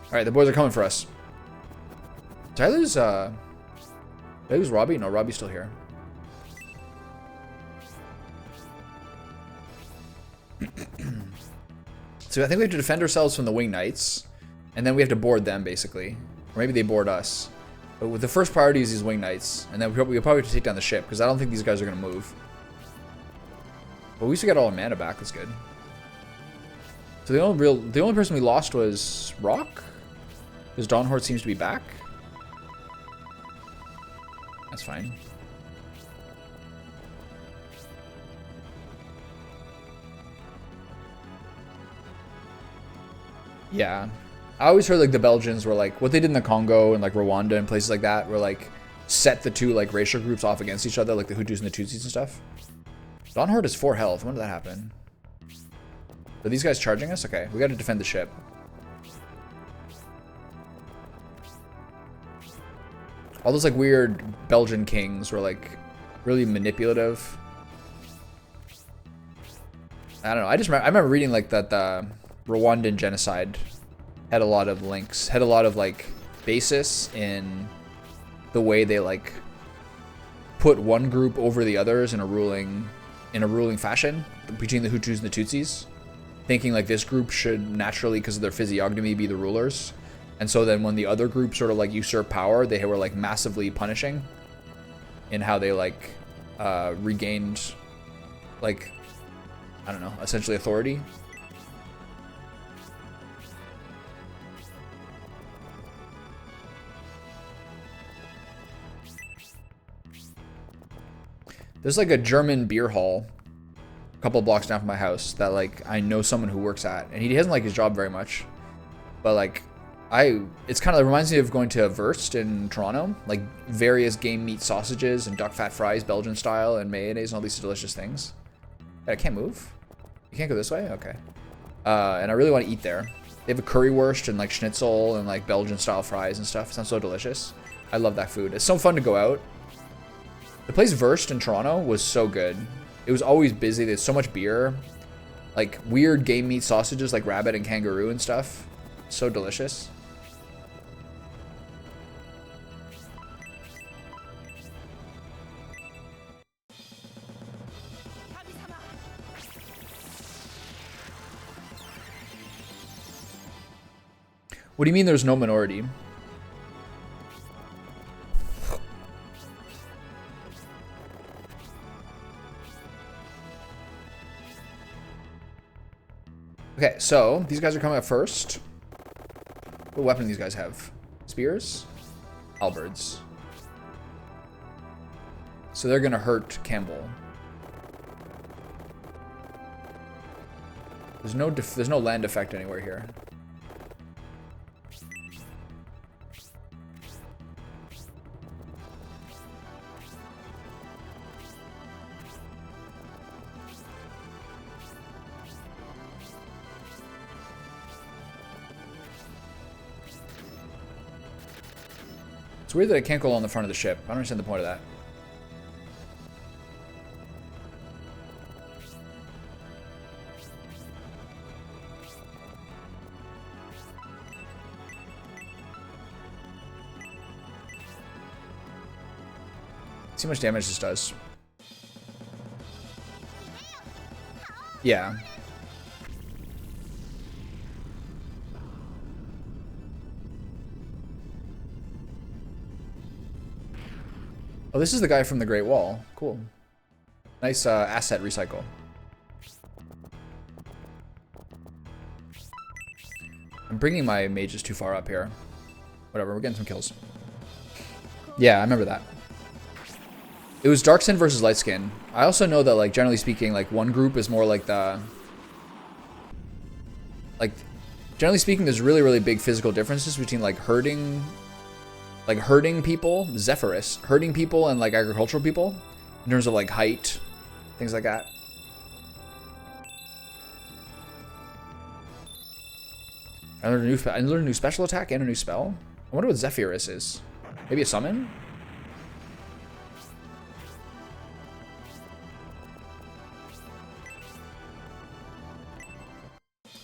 Alright, the boys are coming for us. Did I lose Robbie? No, Robbie's still here. So I think we have to defend ourselves from the Wing Knights, and then we have to board them, basically. Or maybe they board us. But with the first priority is these Wing Knights, and then we'll probably have to take down the ship, because I don't think these guys are going to move. But we used to get all our mana back, that's good. So the only person we lost was Rock? Because Dawnhort seems to be back. That's fine. Yeah. I always heard like the Belgians were like what they did in the Congo and like Rwanda and places like that were like set the two like racial groups off against each other, like the Hutus and the Tutsis and stuff. Dawn Horde is 4 health. When did that happen? Are these guys charging us? Okay, we got to defend the ship. All those like weird Belgian kings were like really manipulative. I don't know. I remember reading like that the Rwandan genocide had a lot of links, had a lot of like basis in the way they like put one group over the others in a ruling fashion between the Hutus and the Tutsis, thinking like this group should naturally, because of their physiognomy, be the rulers. And so then when the other group sort of like usurped power, they were like massively punishing in how they like regained like, I don't know, essentially authority. There's like a German beer hall a couple blocks down from my house that like I know someone who works at, and he doesn't like his job very much, but like it's kind of reminds me of going to Wurst in Toronto, like various game meat sausages and duck fat fries, Belgian style, and mayonnaise and all these delicious things. I can't move. You can't go this way? Okay. And I really want to eat there. They have a currywurst and like schnitzel and like Belgian style fries and stuff. It sounds so delicious. I love that food. It's so fun to go out. The place Wurst in Toronto was so good. It was always busy. There's so much beer, like weird game meat sausages like rabbit and kangaroo and stuff. So delicious. What do you mean there's no minority? Okay, so these guys are coming up first. What weapon do these guys have? Spears? Halberds. So they're gonna hurt Campbell. There's no land effect anywhere here. It's weird that I can't go on the front of the ship. I don't understand the point of that. See how much damage this does. Yeah. Oh, this is the guy from the Great Wall. Cool. Nice asset recycle. I'm bringing my mages too far up here. Whatever, we're getting some kills. Yeah, I remember that. It was dark skin versus light skin. I also know that, like, generally speaking, like, one group is more like the... Like, generally speaking, there's really, really big physical differences between, like, herding people, Zephyrus, herding people and, like, agricultural people, in terms of, like, height, things like that. I learned a new special attack and a new spell. I wonder what Zephyrus is. Maybe a summon?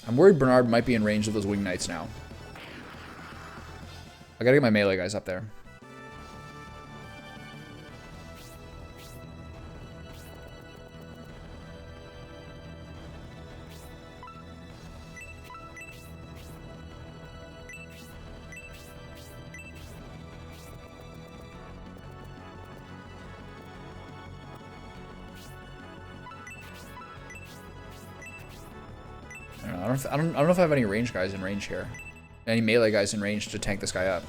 I'm worried Bernard might be in range of those wing knights now. I gotta get my melee guys up there. I don't know if I have any range guys in range here. Any melee guys in range to tank this guy up.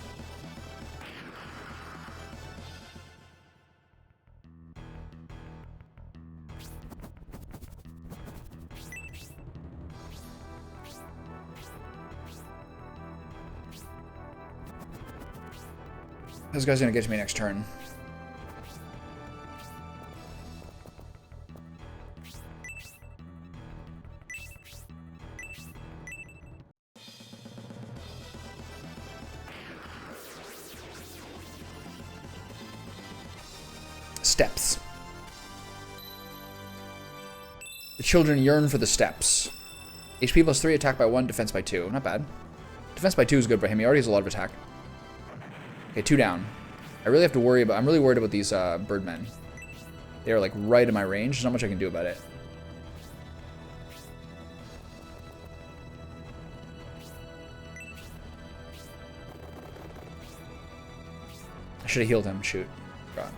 This guy's gonna get to me next turn. Steps. The children yearn for the steps. HP plus 3, attack by 1, defense by 2. Not bad. Defense by 2 is good for him. He already has a lot of attack. Okay, 2 down. I really have to worry about... I'm really worried about these birdmen. They are like right in my range. There's not much I can do about it. I should have healed him. Shoot. God.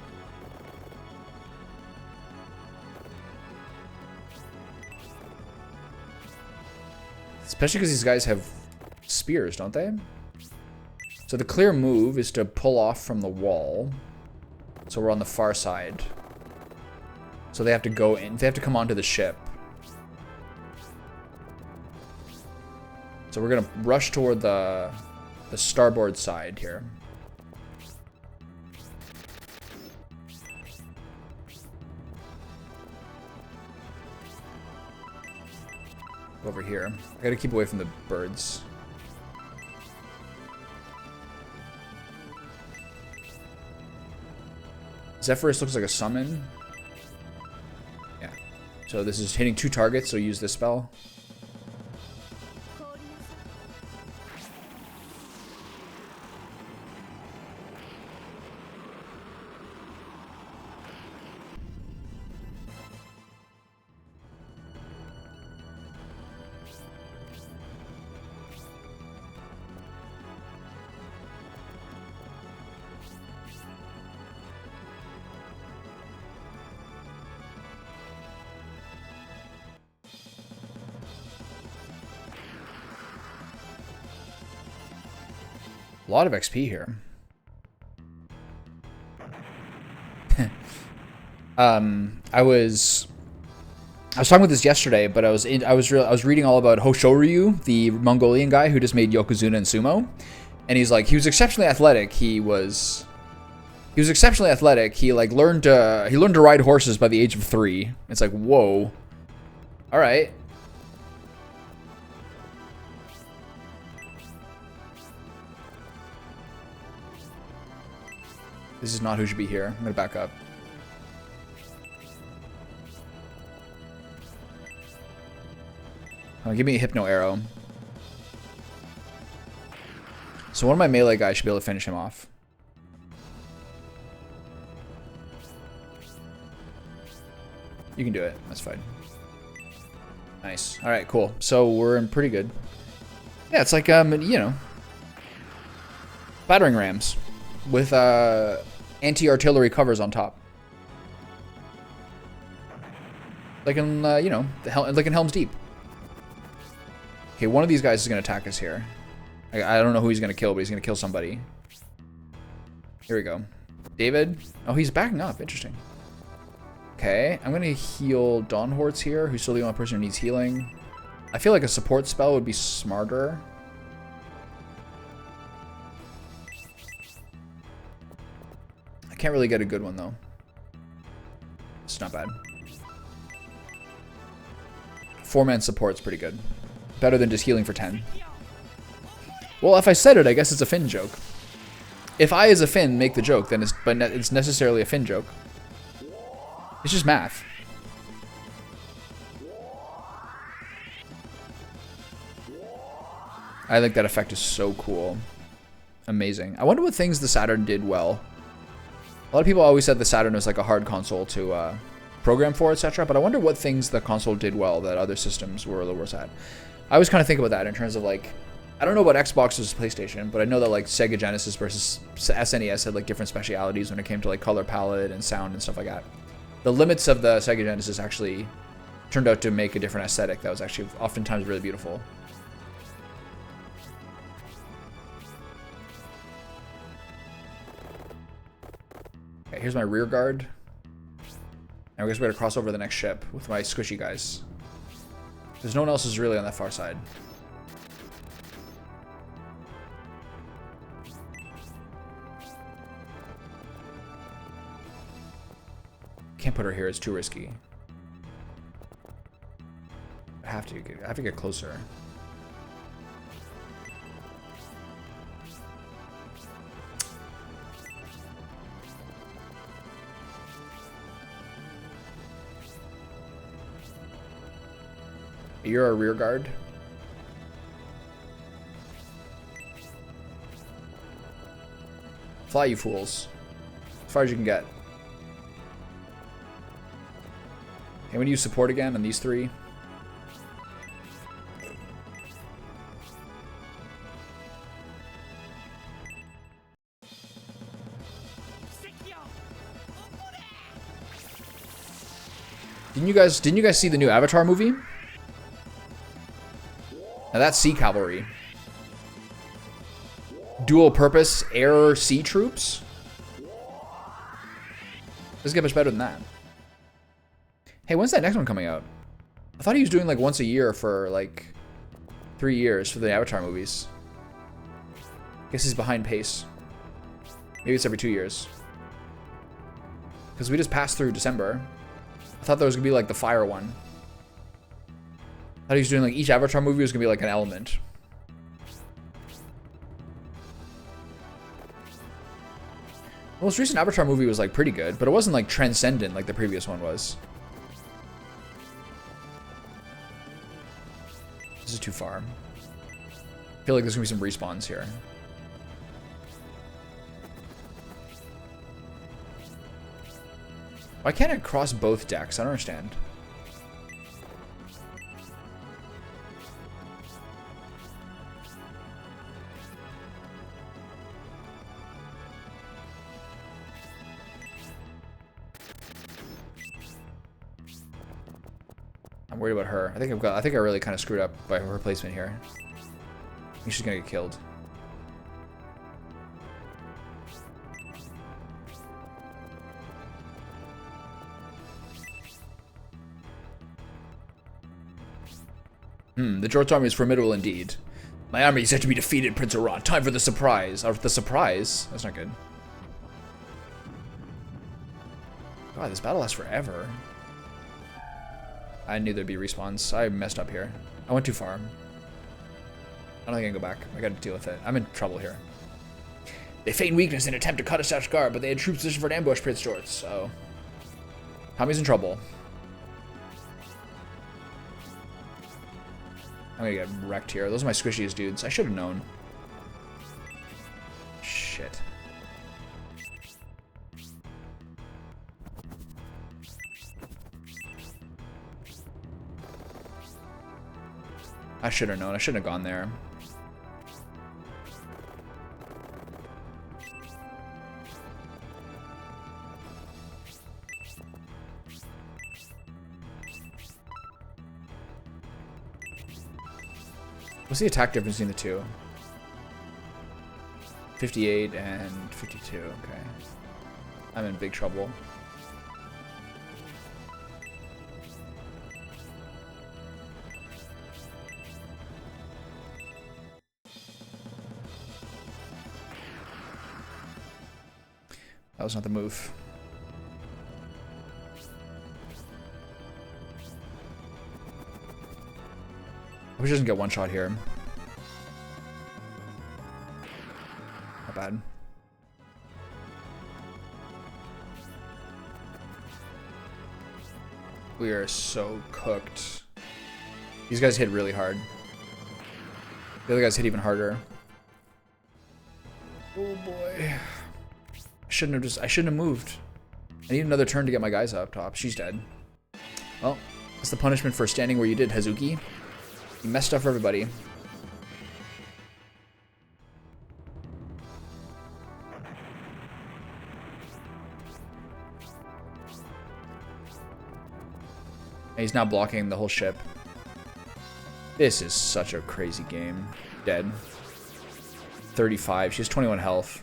Especially because these guys have spears, don't they? So the clear move is to pull off from the wall. So we're on the far side. So they have to go in. They have to come onto the ship. So we're going to rush toward the starboard side here. Over here. I gotta keep away from the birds. Zephyrus looks like a summon. Yeah. So this is hitting 2 targets, so use this spell. A lot of XP here. I was talking about this yesterday, but I was reading all about Hoshoryu, the Mongolian guy who just made Yokozuna and Sumo, and he's like, he was exceptionally athletic. He was exceptionally athletic. He like learned to ride horses by the age of 3. It's like, whoa. All right. This is not who should be here. I'm gonna back up. Oh, give me a Hypno Arrow. So one of my melee guys should be able to finish him off. You can do it. That's fine. Nice. All right, cool. So we're in pretty good. Yeah, it's like, you know, battering rams with anti-artillery covers on top. Like in, you know, like in Helm's Deep. Okay, one of these guys is going to attack us here. I don't know who he's going to kill, but he's going to kill somebody. Here we go. David. Oh, he's backing up. Interesting. Okay, I'm going to heal Dawnhorts here, who's still the only person who needs healing. I feel like a support spell would be smarter. I can't really get a good one, though. It's not bad. 4-man support's pretty good. Better than just healing for 10. Well, if I said it, I guess it's a Finn joke. If I, as a Finn, make the joke, then it's necessarily a Finn joke. It's just math. I think that effect is so cool. Amazing. I wonder what things the Saturn did well. A lot of people always said the Saturn was like a hard console to program for, etc. But I wonder what things the console did well that other systems were a little worse at. I always kind of think about that in terms of like, I don't know about Xbox versus PlayStation, but I know that like Sega Genesis versus SNES had like different specialities when it came to like color palette and sound and stuff like that. The limits of the Sega Genesis actually turned out to make a different aesthetic that was actually oftentimes really beautiful. Okay, here's my rear guard. Now I guess we're gonna cross over the next ship with my squishy guys. Because no one else is really on that far side. can't put her here. It's too risky. I have to get closer. You're a rear guard. Fly, you fools. As far as you can get. Okay, when do you support again on these three? Didn't you guys see the new Avatar movie? Now that's Sea Cavalry. Dual purpose air sea troops? Doesn't get much better than that. Hey, when's that next one coming out? I thought he was doing like once a year for like 3 years for the Avatar movies. Guess he's behind pace. Maybe it's every 2 years. Because we just passed through December. I thought there was gonna be like the fire one. I thought he was doing like each Avatar movie was gonna be like an element. The most recent Avatar movie was like pretty good, but it wasn't like transcendent like the previous one was. This is too far. I feel like there's gonna be some respawns here. Why can't I cross both decks? I don't understand. I'm worried about her. I think I really kind of screwed up by her placement here. I think she's gonna get killed. The Jort's army is formidable indeed. My army is yet to be defeated, Prince Aran. Time for the surprise. Or the surprise? That's not good. God, this battle lasts forever. I knew there'd be respawns. I messed up here. I went too far. I don't think I can go back. I gotta deal with it. I'm in trouble here. They feigned weakness in an attempt to cut us out guard, but they had troops positioned for an ambush, Prince Jorts, so... Tommy's in trouble. I'm gonna get wrecked here. Those are my squishiest dudes. I should have known. Shit. I should have known. I shouldn't have gone there. What's the attack difference between the two? 58 and 52. Okay. I'm in big trouble. That was not the move. I wish he doesn't get one shot here. Not bad. We are so cooked. These guys hit really hard. The other guys hit even harder. Oh boy. I shouldn't have moved. I need another turn to get my guys up top. She's dead. Well, that's the punishment for standing where you did, Hazuki. You messed up for everybody. And he's now blocking the whole ship. This is such a crazy game. Dead. 35. She has 21 health.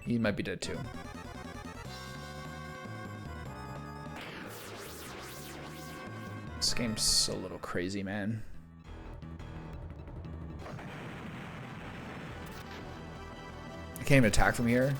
He might be dead too. This game's a little crazy, man. can't even attack from here.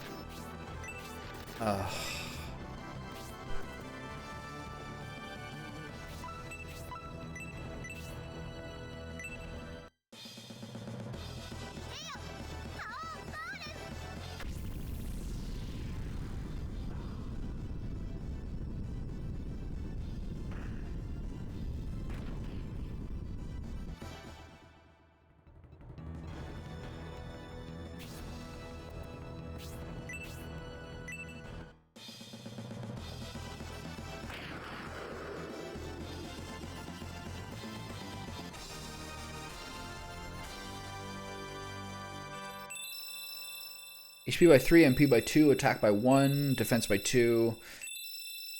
HP by 3, MP by 2, attack by 1, defense by 2,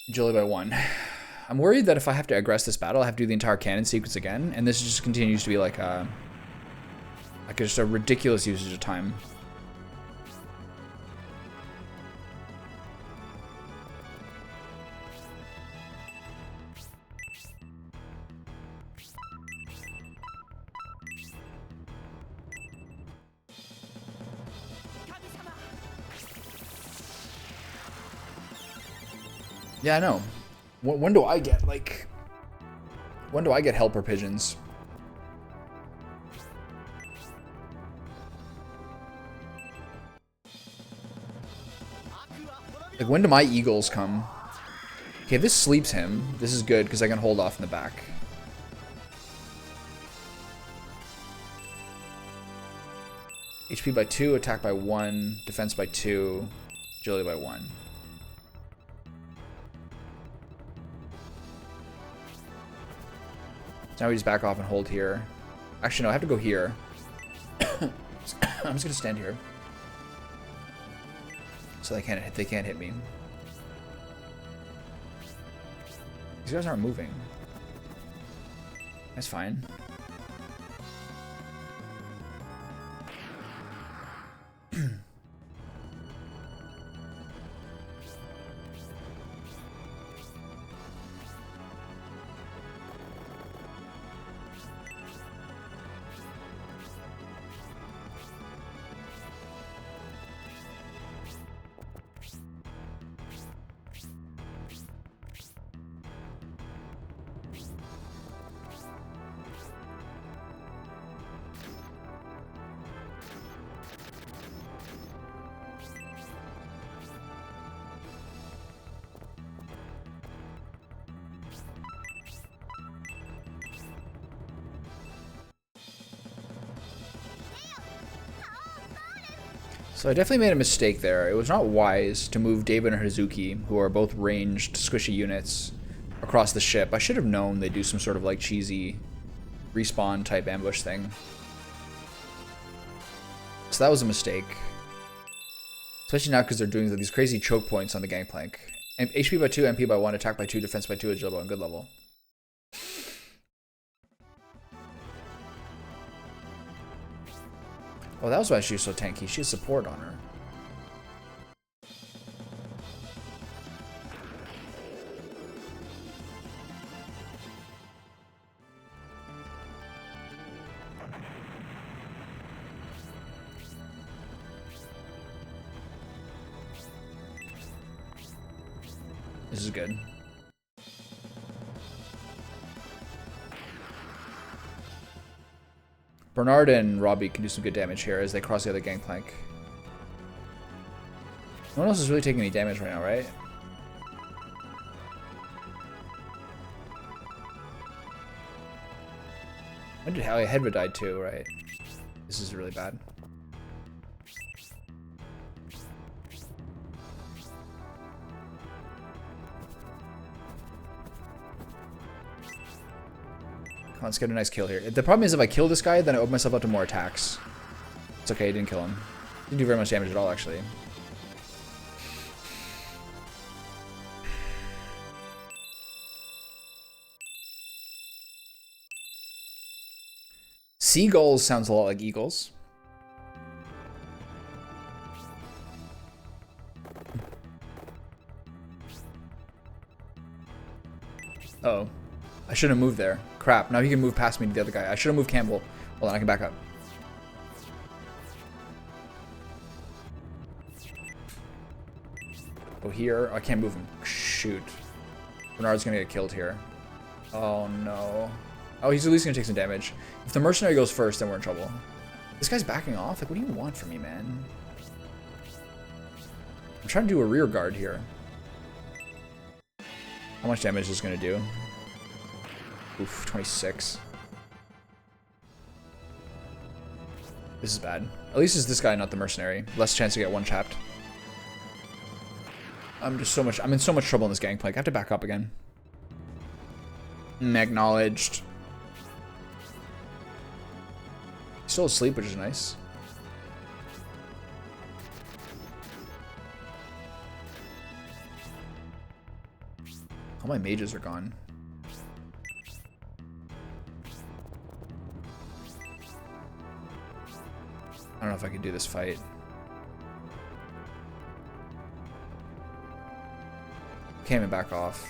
agility by 1. I'm worried that if I have to aggress this battle, I have to do the entire cannon sequence again, and this just continues to be like just a ridiculous usage of time. Yeah, I know. When do I get, like... When do I get helper pigeons? Like, when do my eagles come? Okay, if this sleeps him, this is good, because I can hold off in the back. HP by 2, attack by 1, defense by 2, agility by 1. Now we just back off and hold here. Actually, no, I have to go here. I'm just gonna stand here, so they can't hit me. These guys aren't moving. That's fine. So I definitely made a mistake there. It was not wise to move David and Hazuki, who are both ranged, squishy units, across the ship. I should have known they'd do some sort of like cheesy respawn type ambush thing. So that was a mistake. Especially now because they're doing these crazy choke points on the gangplank. And HP by 2, MP by 1, attack by 2, defense by 2, agility by 1, good level. Oh, that was why she was so tanky. She has support on her. This is good. Bernard and Robbie can do some good damage here as they cross the other gangplank. No one else is really taking any damage right now, right? When did Hedva died too, right? This is really bad. Come on, let's get a nice kill here. The problem is if I kill this guy, then I open myself up to more attacks. It's okay, I didn't kill him. Didn't do very much damage at all, actually. Seagulls sounds a lot like eagles. Uh-oh. I shouldn't have moved there. Crap, now he can move past me to the other guy. I should have moved Campbell. Hold on, I can back up. Go here. Oh, I can't move him. Shoot. Bernard's gonna get killed here. Oh no. Oh, he's at least gonna take some damage. If the mercenary goes first, then we're in trouble. This guy's backing off? Like, what do you want from me, man? I'm trying to do a rear guard here. How much damage is this gonna do? Oof, 26. This is bad. At least it's this guy, not the mercenary. Less chance to get one chapped. I'm in so much trouble in this gangplank. I have to back up again. Acknowledged. Still asleep, which is nice. All my mages are gone. I don't know if I can do this fight. Can't even back off.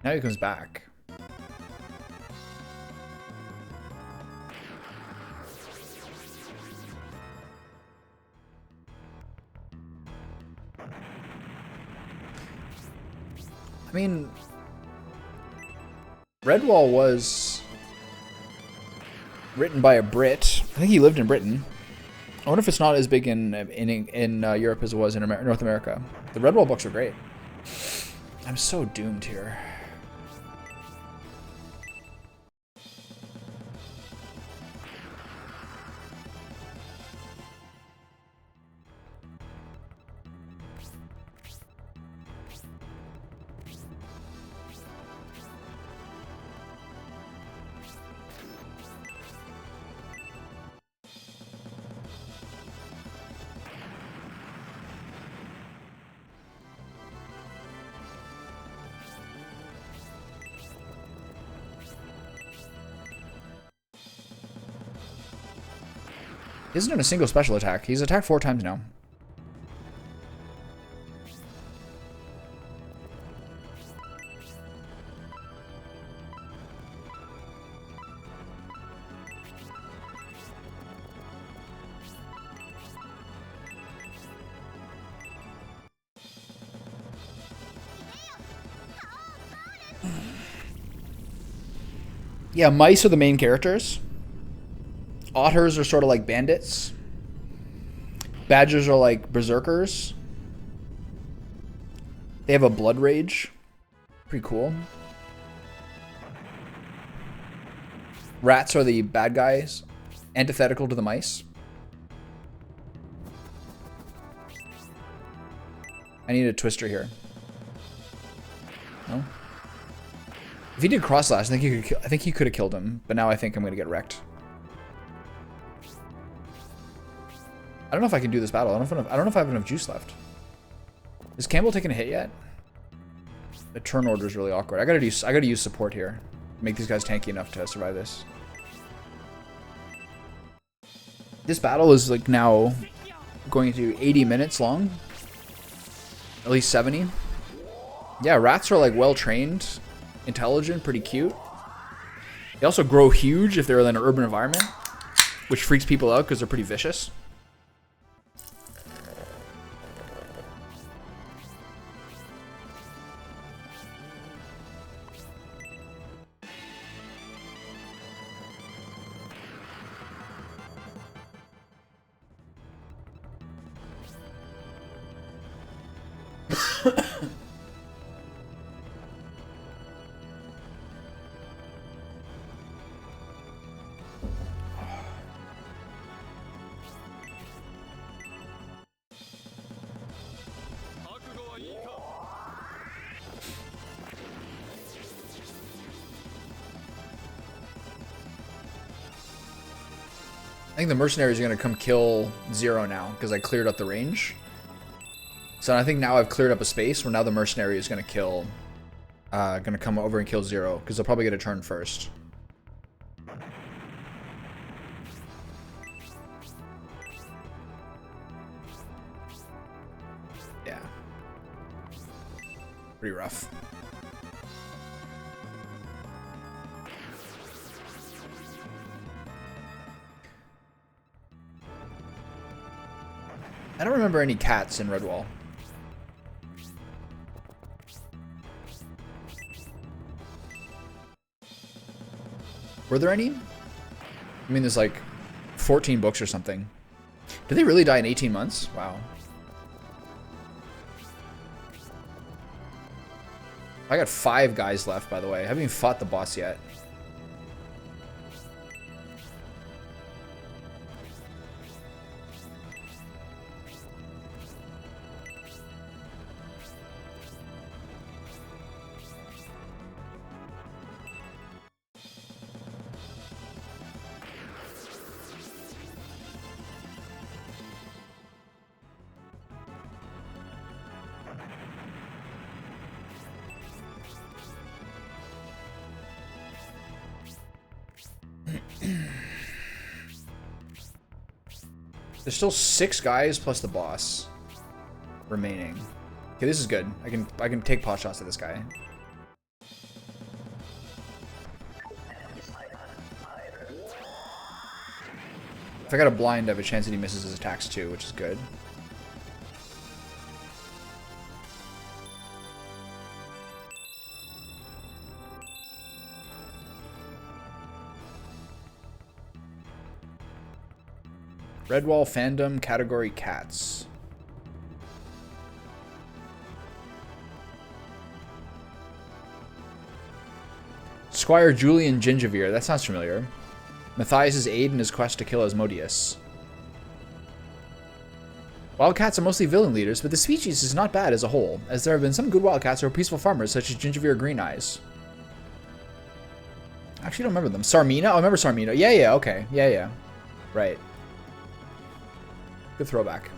Now he comes back. I mean, Redwall was written by a Brit. I think he lived in Britain. I wonder if it's not as big in Europe as it was in North America. The Redwall books are great. I'm so doomed here. He isn't in a single special attack. He's attacked 4 times now. Yeah, mice are the main characters. Otters are sort of like bandits. Badgers are like berserkers. They have a blood rage. Pretty cool. Rats are the bad guys, antithetical to the mice. I need a twister here. No? If he did cross slash, I think he could have killed him, but now I think I'm gonna get wrecked. I don't know if I can do this battle. I don't know if I have enough juice left. Is Campbell taking a hit yet? The turn order is really awkward. I gotta use support here. Make these guys tanky enough to survive this. This battle is like now going to 80 minutes long. At least 70. Yeah, rats are like well trained, intelligent, pretty cute. They also grow huge if they're in an urban environment, which freaks people out because they're pretty vicious. I think the mercenaries are going to come kill Zero now because I cleared up the range. So I think now I've cleared up a space where now the mercenary is going to kill, going to come over and kill Zero because they'll probably get a turn first. Yeah. Pretty rough. I don't remember any cats in Redwall. Were there any? I mean, there's like 14 books or something. Did they really die in 18 months? Wow. I got 5 guys left, by the way. I haven't even fought the boss yet. There's still 6 guys plus the boss remaining. Okay, this is good. I can take pot shots at this guy. If I got a blind, I have a chance that he misses his attacks too, which is good. Redwall fandom category cats. Squire Julian Gingivier. That sounds familiar. Matthias' aid in his quest to kill Asmodeus. Wildcats are mostly villain leaders, but the species is not bad as a whole, as there have been some good wildcats who are peaceful farmers, such as Gingivier Green Eyes. Actually, I don't remember them. Sarmina? Oh, I remember Sarmina. Yeah, okay. Yeah. Right. Good throwback.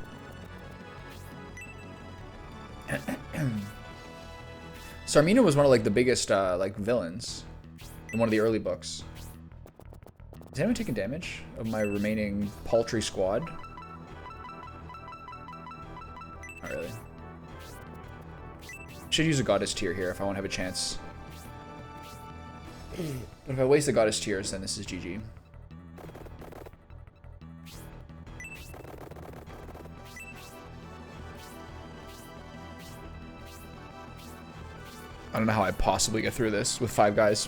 Sarmina was one of like the biggest like villains in one of the early books. Is anyone taking damage of my remaining paltry squad? Not really. Should use a goddess tier here if I want to have a chance. But if I waste the goddess tiers, then this is GG. I don't know how I possibly get through this with 5 guys.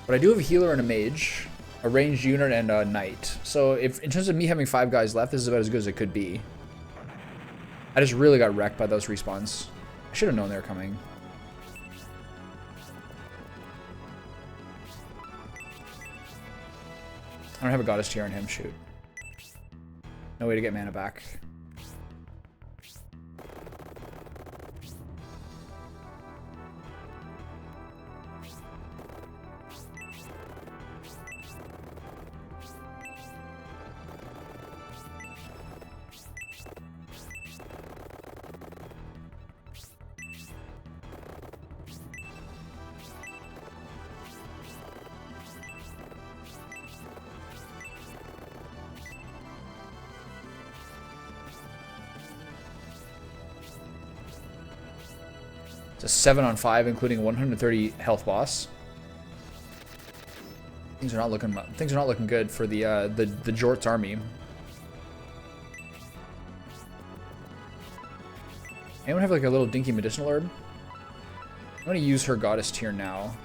But I do have a healer and a mage, a ranged unit, and a knight. So if in terms of me having 5 guys left, this is about as good as it could be. I just really got wrecked by those respawns. I should have known they were coming. I don't have a goddess tier on him, shoot. No way to get mana back. a 7 on 5, including 130 health boss. Things are not looking good for the Jort's army. Anyone have like a little dinky medicinal herb? I'm gonna use her goddess tier now.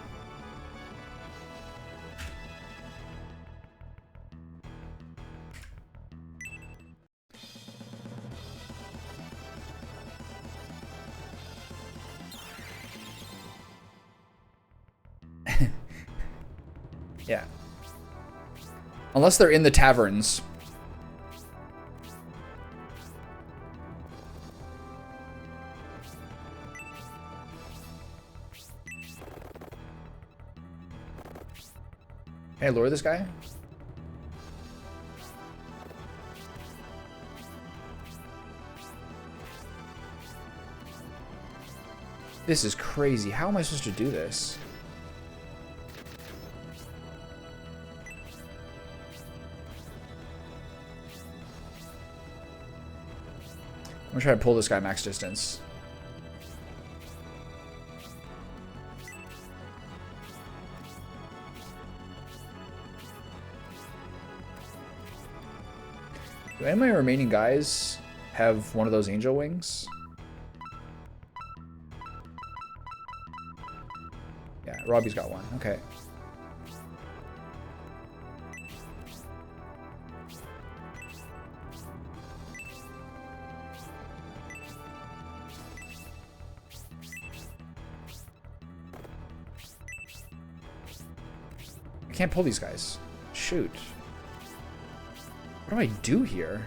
Yeah. Unless they're in the taverns. Can I lure this guy? This is crazy. How am I supposed to do this? I'm gonna try to pull this guy max distance. Do any of my remaining guys have one of those angel wings? Yeah, Robbie's got one. Okay. I can't pull these guys. Shoot. What do I do here?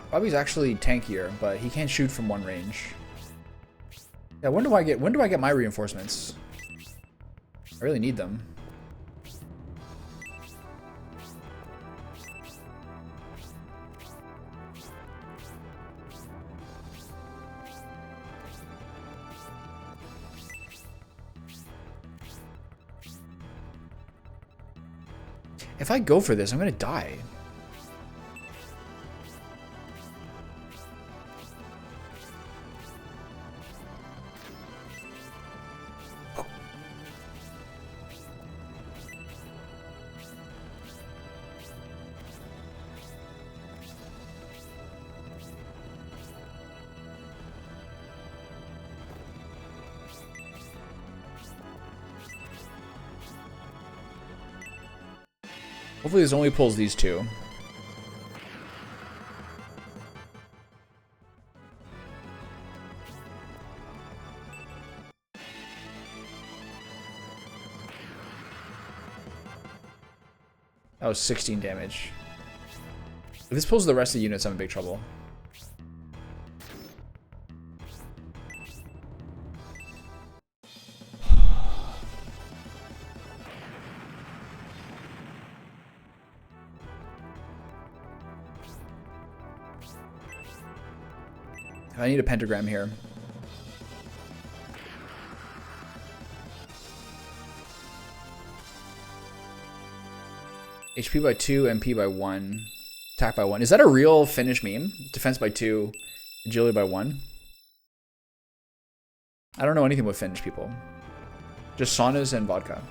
Bobby's actually tankier, but he can't shoot from one range. Yeah, when do I get my reinforcements? I really need them. If I go for this, I'm gonna die. Hopefully this only pulls these two. That was 16 damage. If this pulls the rest of the units, I'm in big trouble. I need a pentagram here. HP by 2, MP by 1, attack by 1. Is that a real Finnish meme? Defense by 2, agility by 1? I don't know anything about Finnish people. Just saunas and vodka.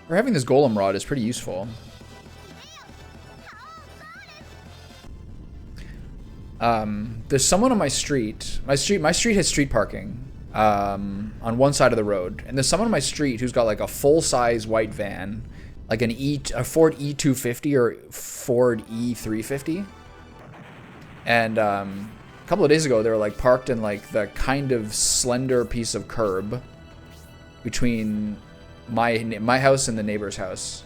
Or having this golem rod is pretty useful. There's someone on my street. My street has street parking on one side of the road, and there's someone on my street who's got like a full-size white van, like a Ford E250 or Ford E350. And a couple of days ago, they were like parked in like the kind of slender piece of curb between my house and the neighbor's house.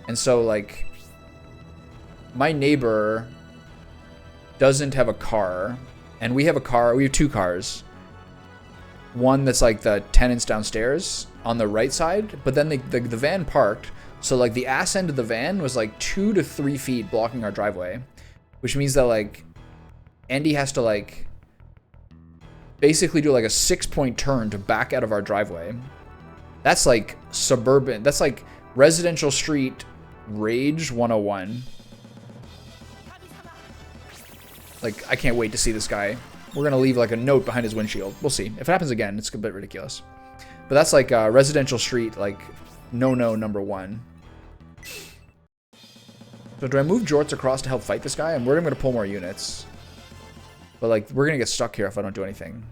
And so like my neighbor doesn't have a car, and we have a car. We have 2 cars. One that's like the tenants downstairs on the right side, but then the van parked, so like the ass end of the van was like 2 to 3 feet blocking our driveway, which means that like Andy has to like basically do like a 6-point turn to back out of our driveway. That's like suburban. That's like residential street rage 101. Like, I can't wait to see this guy. We're going to leave, like, a note behind his windshield. We'll see. If it happens again, it's a bit ridiculous. But that's, like, residential street, like, no-no number 1. So do I move Jorts across to help fight this guy? I'm worried I'm going to pull more units. But, like, we're going to get stuck here if I don't do anything.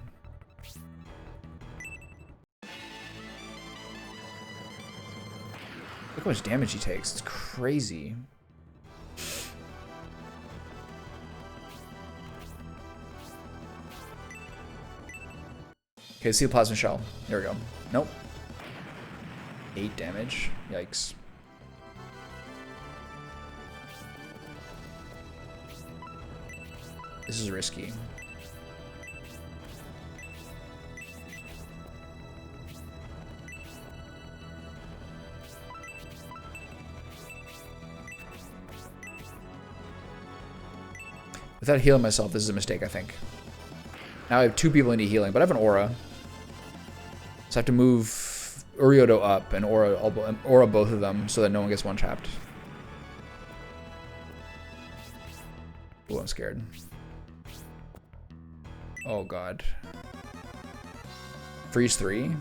Look how much damage he takes. It's crazy. Okay, see the plasma shell. There we go. Nope. 8 damage. Yikes. This is risky. Without healing myself, this is a mistake, I think. Now I have 2 people who need healing, but I have an aura. So I have to move Urioto up and aura both of them so that no one gets one-tapped. Ooh, I'm scared. Oh god. Freeze 3.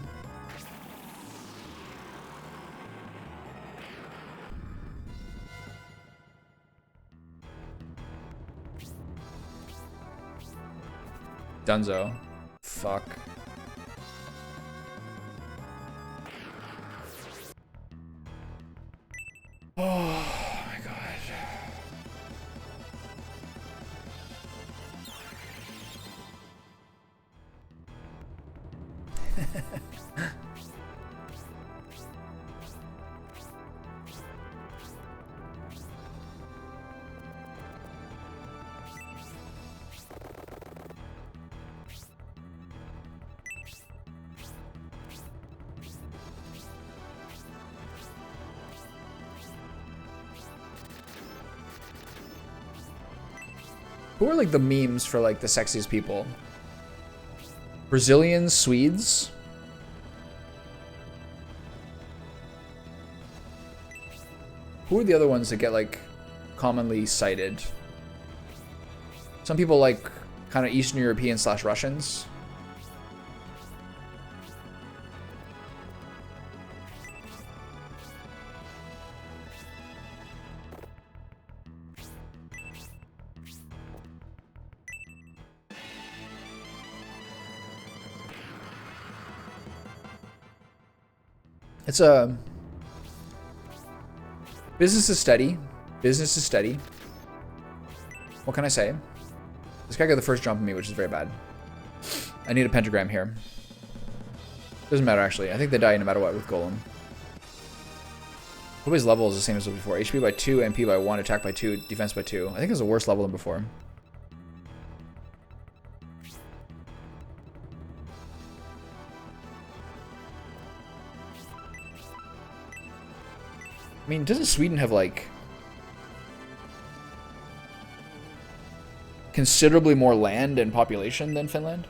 Dunzo. Fuck. Oh my god. Who are like the memes for like the sexiest people? Brazilians, Swedes? Who are the other ones that get like commonly cited? Some people like kind of Eastern European / Russians. It's a business is steady. Business is steady. What can I say? This guy got the first jump on me, which is very bad. I need a pentagram here. Doesn't matter actually. I think they die no matter what with Golem. Everybody's level is the same as before. HP by 2, MP by 1, attack by 2, defense by 2. I think it's a worse level than before. I mean, doesn't Sweden have like... considerably more land and population than Finland.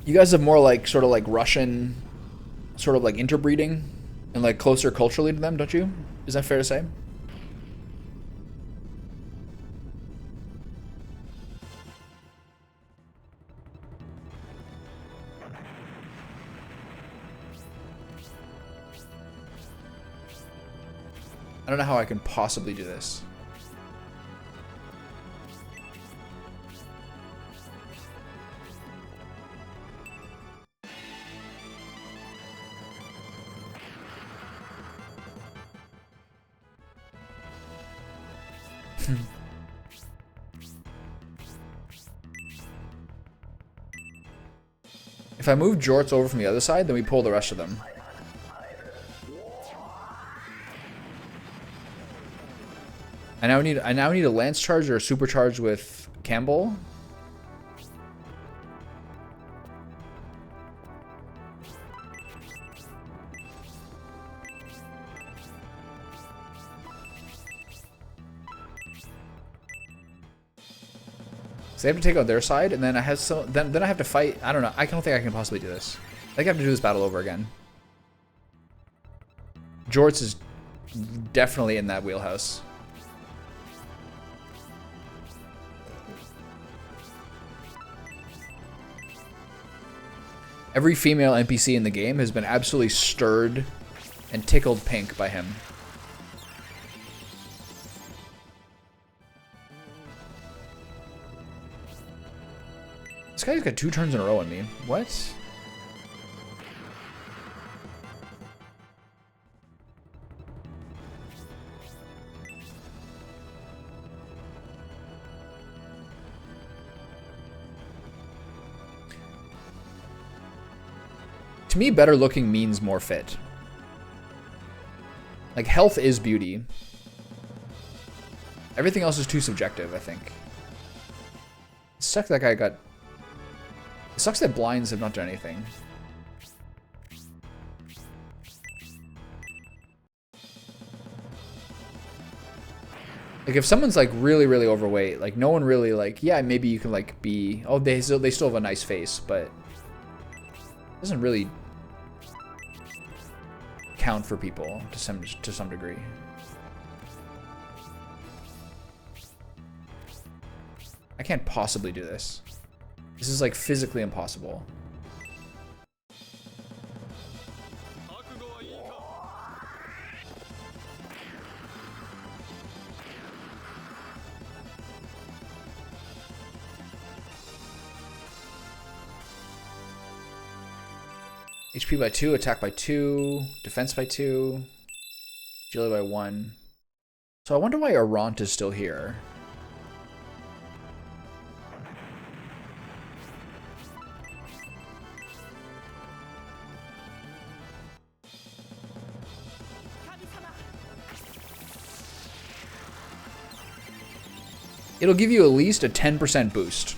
You guys have more like sort of like Russian, sort of like interbreeding and like closer culturally to them, don't you? Is that fair to say? I don't know how I can possibly do this. If I move Jorts over from the other side, then we pull the rest of them. I now need a Lance Charge or a Supercharge with Campbell. So they have to take out their side, and then I have then I have to fight. I don't know. I don't think I can possibly do this. I think I have to do this battle over again. Jorts is definitely in that wheelhouse. Every female NPC in the game has been absolutely stirred and tickled pink by him. This guy's got 2 turns in a row on me. What? To me, better looking means more fit. Like, health is beauty. Everything else is too subjective, I think. It sucks that guy got... It sucks that blinds have not done anything. Like, if someone's, like, really, really overweight, like, no one really, like, yeah, maybe you can, like, be... Oh, they still have a nice face, but... It doesn't really... count for people to some degree. I can't possibly do this. This is like physically impossible. HP by 2, attack by 2, defense by 2, agility by 1. So I wonder why Arant is still here. It'll give you at least a 10% boost.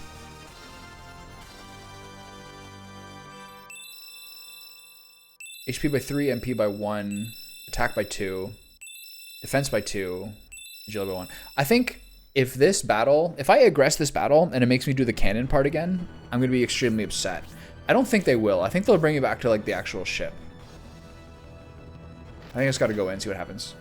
HP by 3, MP by 1, attack by 2, defense by 2, agility by 1. I think if this battle, if I aggress this battle and it makes me do the cannon part again, I'm going to be extremely upset. I don't think they will. I think they'll bring me back to like the actual ship. I think I just got to go in and see what happens.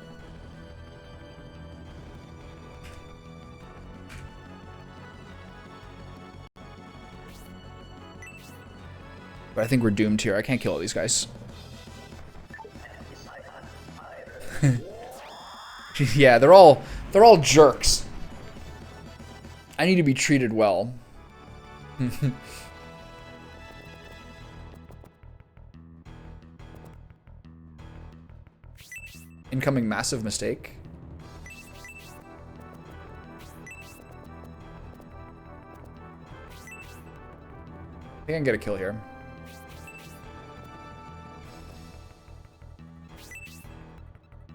But I think we're doomed here. I can't kill all these guys. Yeah, they're all jerks. I need to be treated well. Incoming massive mistake. I think I can get a kill here.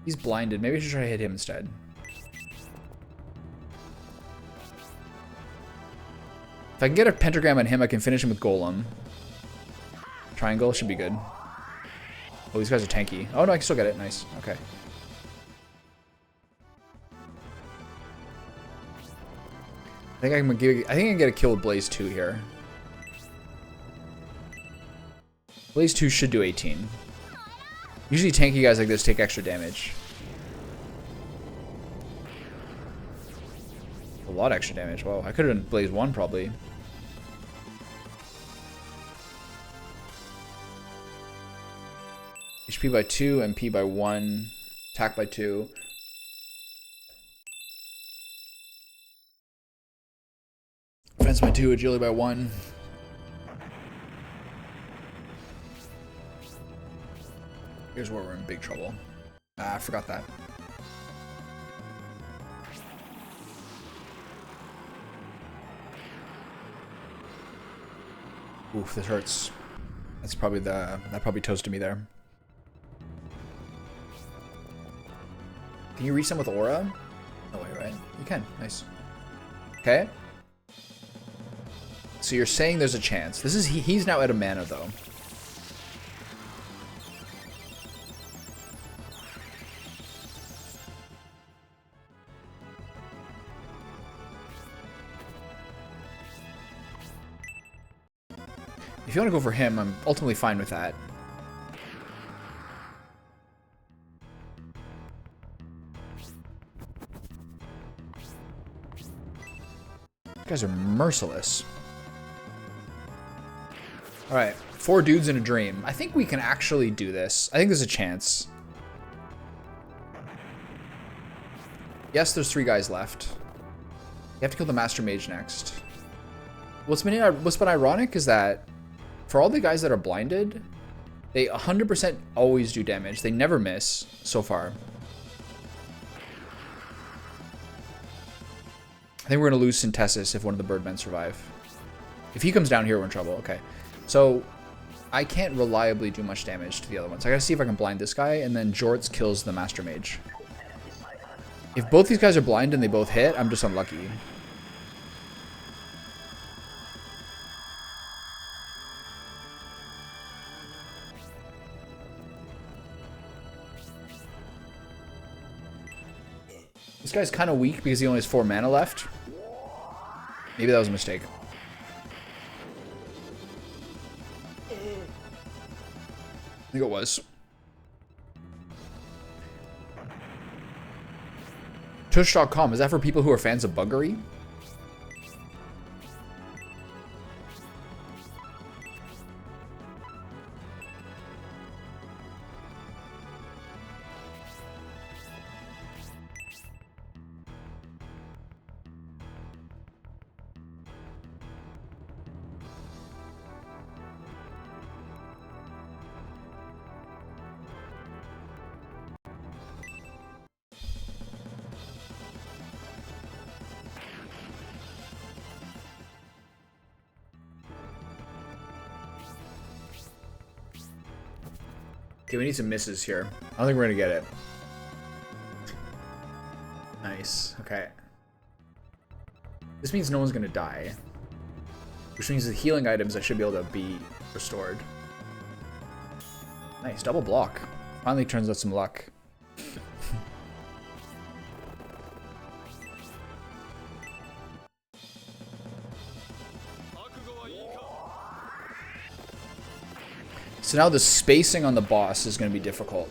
He's blinded. Maybe I should try to hit him instead. If I can get a pentagram on him, I can finish him with Golem. Triangle should be good. Oh, these guys are tanky. Oh, no, I can still get it. Nice. Okay. I think I think I can get a kill with Blaze 2 here. Blaze 2 should do 18. Usually tanky guys like this take extra damage. A lot of extra damage. Wow, I could have done Blaze 1 probably. HP by 2, MP by 1, attack by 2. Defense by 2, agility by 1. Here's where we're in big trouble. Ah, I forgot that. Oof, this hurts. That's probably that probably toasted me there. Can you reach them with aura? No way, right? You can. Nice. Okay. So you're saying there's a chance. This is he's now out of mana though. If you want to go for him, I'm ultimately fine with that. You guys are merciless. Alright, 4 dudes in a dream. I think we can actually do this. I think there's a chance. Yes, there's 3 guys left. You have to kill the Master Mage next. What's been ironic is that for all the guys that are blinded, they 100% always do damage. They never miss so far. I think we're going to lose Synthesis if one of the Birdmen survive. If he comes down here, we're in trouble. Okay. So I can't reliably do much damage to the other ones. I got to see if I can blind this guy, and then Jorts kills the Master Mage. If both these guys are blind and they both hit, I'm just unlucky. This guy's kind of weak because he only has 4 mana left. Maybe that was a mistake. I think it was. Tush.com, is that for people who are fans of buggery? Okay, we need some misses here. I don't think we're gonna get it. Nice. Okay. This means no one's gonna die. Which means the healing items I should be able to be restored. Nice, double block. Finally turns out some luck. So now the spacing on the boss is going to be difficult.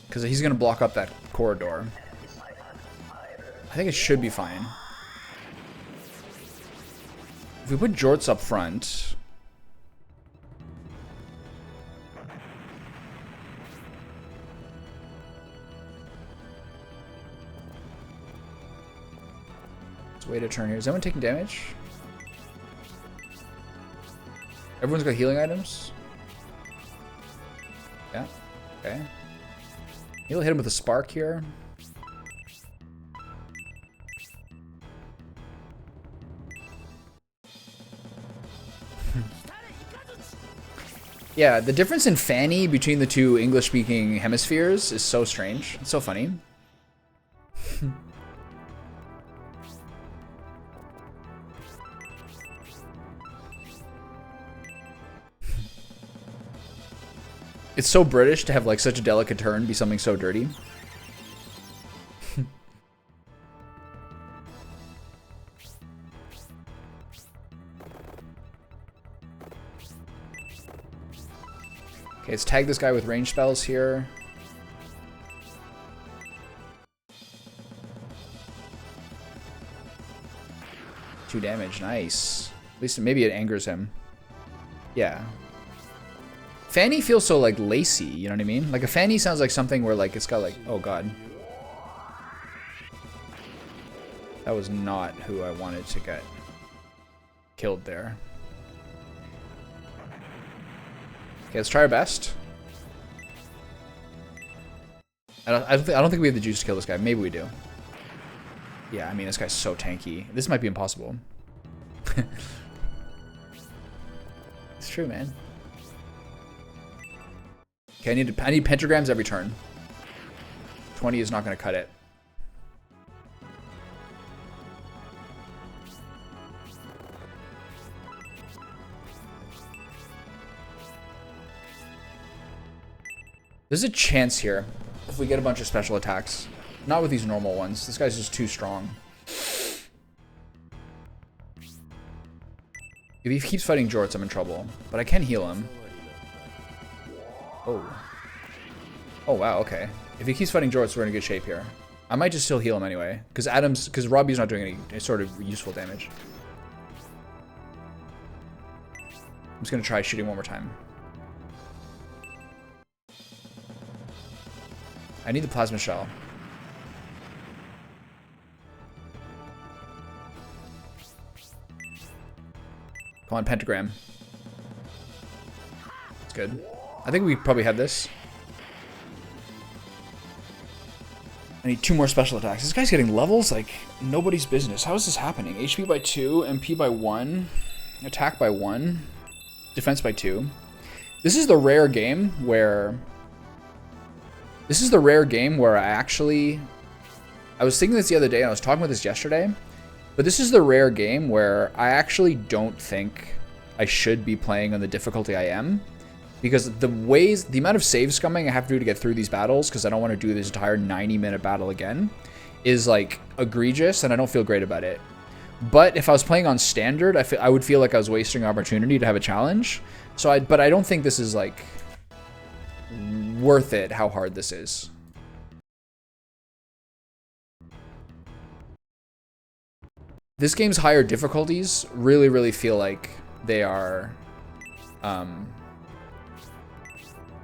Because he's going to block up that corridor. I think it should be fine. If we put Jorts up front... Wait a turn here. Is anyone taking damage? Everyone's got healing items? Yeah. Okay. He'll hit him with a spark here. Yeah, the difference in Fanny between the two English-speaking hemispheres is so strange. It's so funny. It's so British to have like such a delicate turn be something so dirty. Okay, let's tag this guy with range spells here. Two damage, nice. At least maybe it angers him. Yeah. Fanny feels so like lacy, you know what I mean? Like a Fanny sounds like something where like it's got like, oh god. That was not who I wanted to get killed there. Okay, let's try our best. I don't think we have the juice to kill this guy. Maybe we do. Yeah, I mean this guy's so tanky. This might be impossible. It's true, man. Okay, I need pentagrams every turn. 20 is not going to cut it. There's a chance here if we get a bunch of special attacks. Not with these normal ones. This guy's just too strong. If he keeps fighting Jorts, I'm in trouble. But I can heal him. Oh. Oh, wow, okay. If he keeps fighting Jorts, we're in good shape here. I might just still heal him anyway. Because Robbie's not doing any sort of useful damage. I'm just going to try shooting one more time. I need the plasma shell. Come on, pentagram. That's good. I think we probably had this. I need 2 more special attacks. This guy's getting levels like nobody's business. How is this happening? HP by 2, MP by 1, attack by 1, defense by 2. This is the rare game where... I was thinking this the other day and I was talking about this yesterday. But this is the rare game where I actually don't think I should be playing on the difficulty I am. Because the amount of save scumming I have to do to get through these battles, because I don't want to do this entire 90-minute battle again, is like egregious and I don't feel great about it. But if I was playing on standard, I would feel like I was wasting an opportunity to have a challenge. But I don't think this is like worth it how hard this is. This game's higher difficulties really feel like they are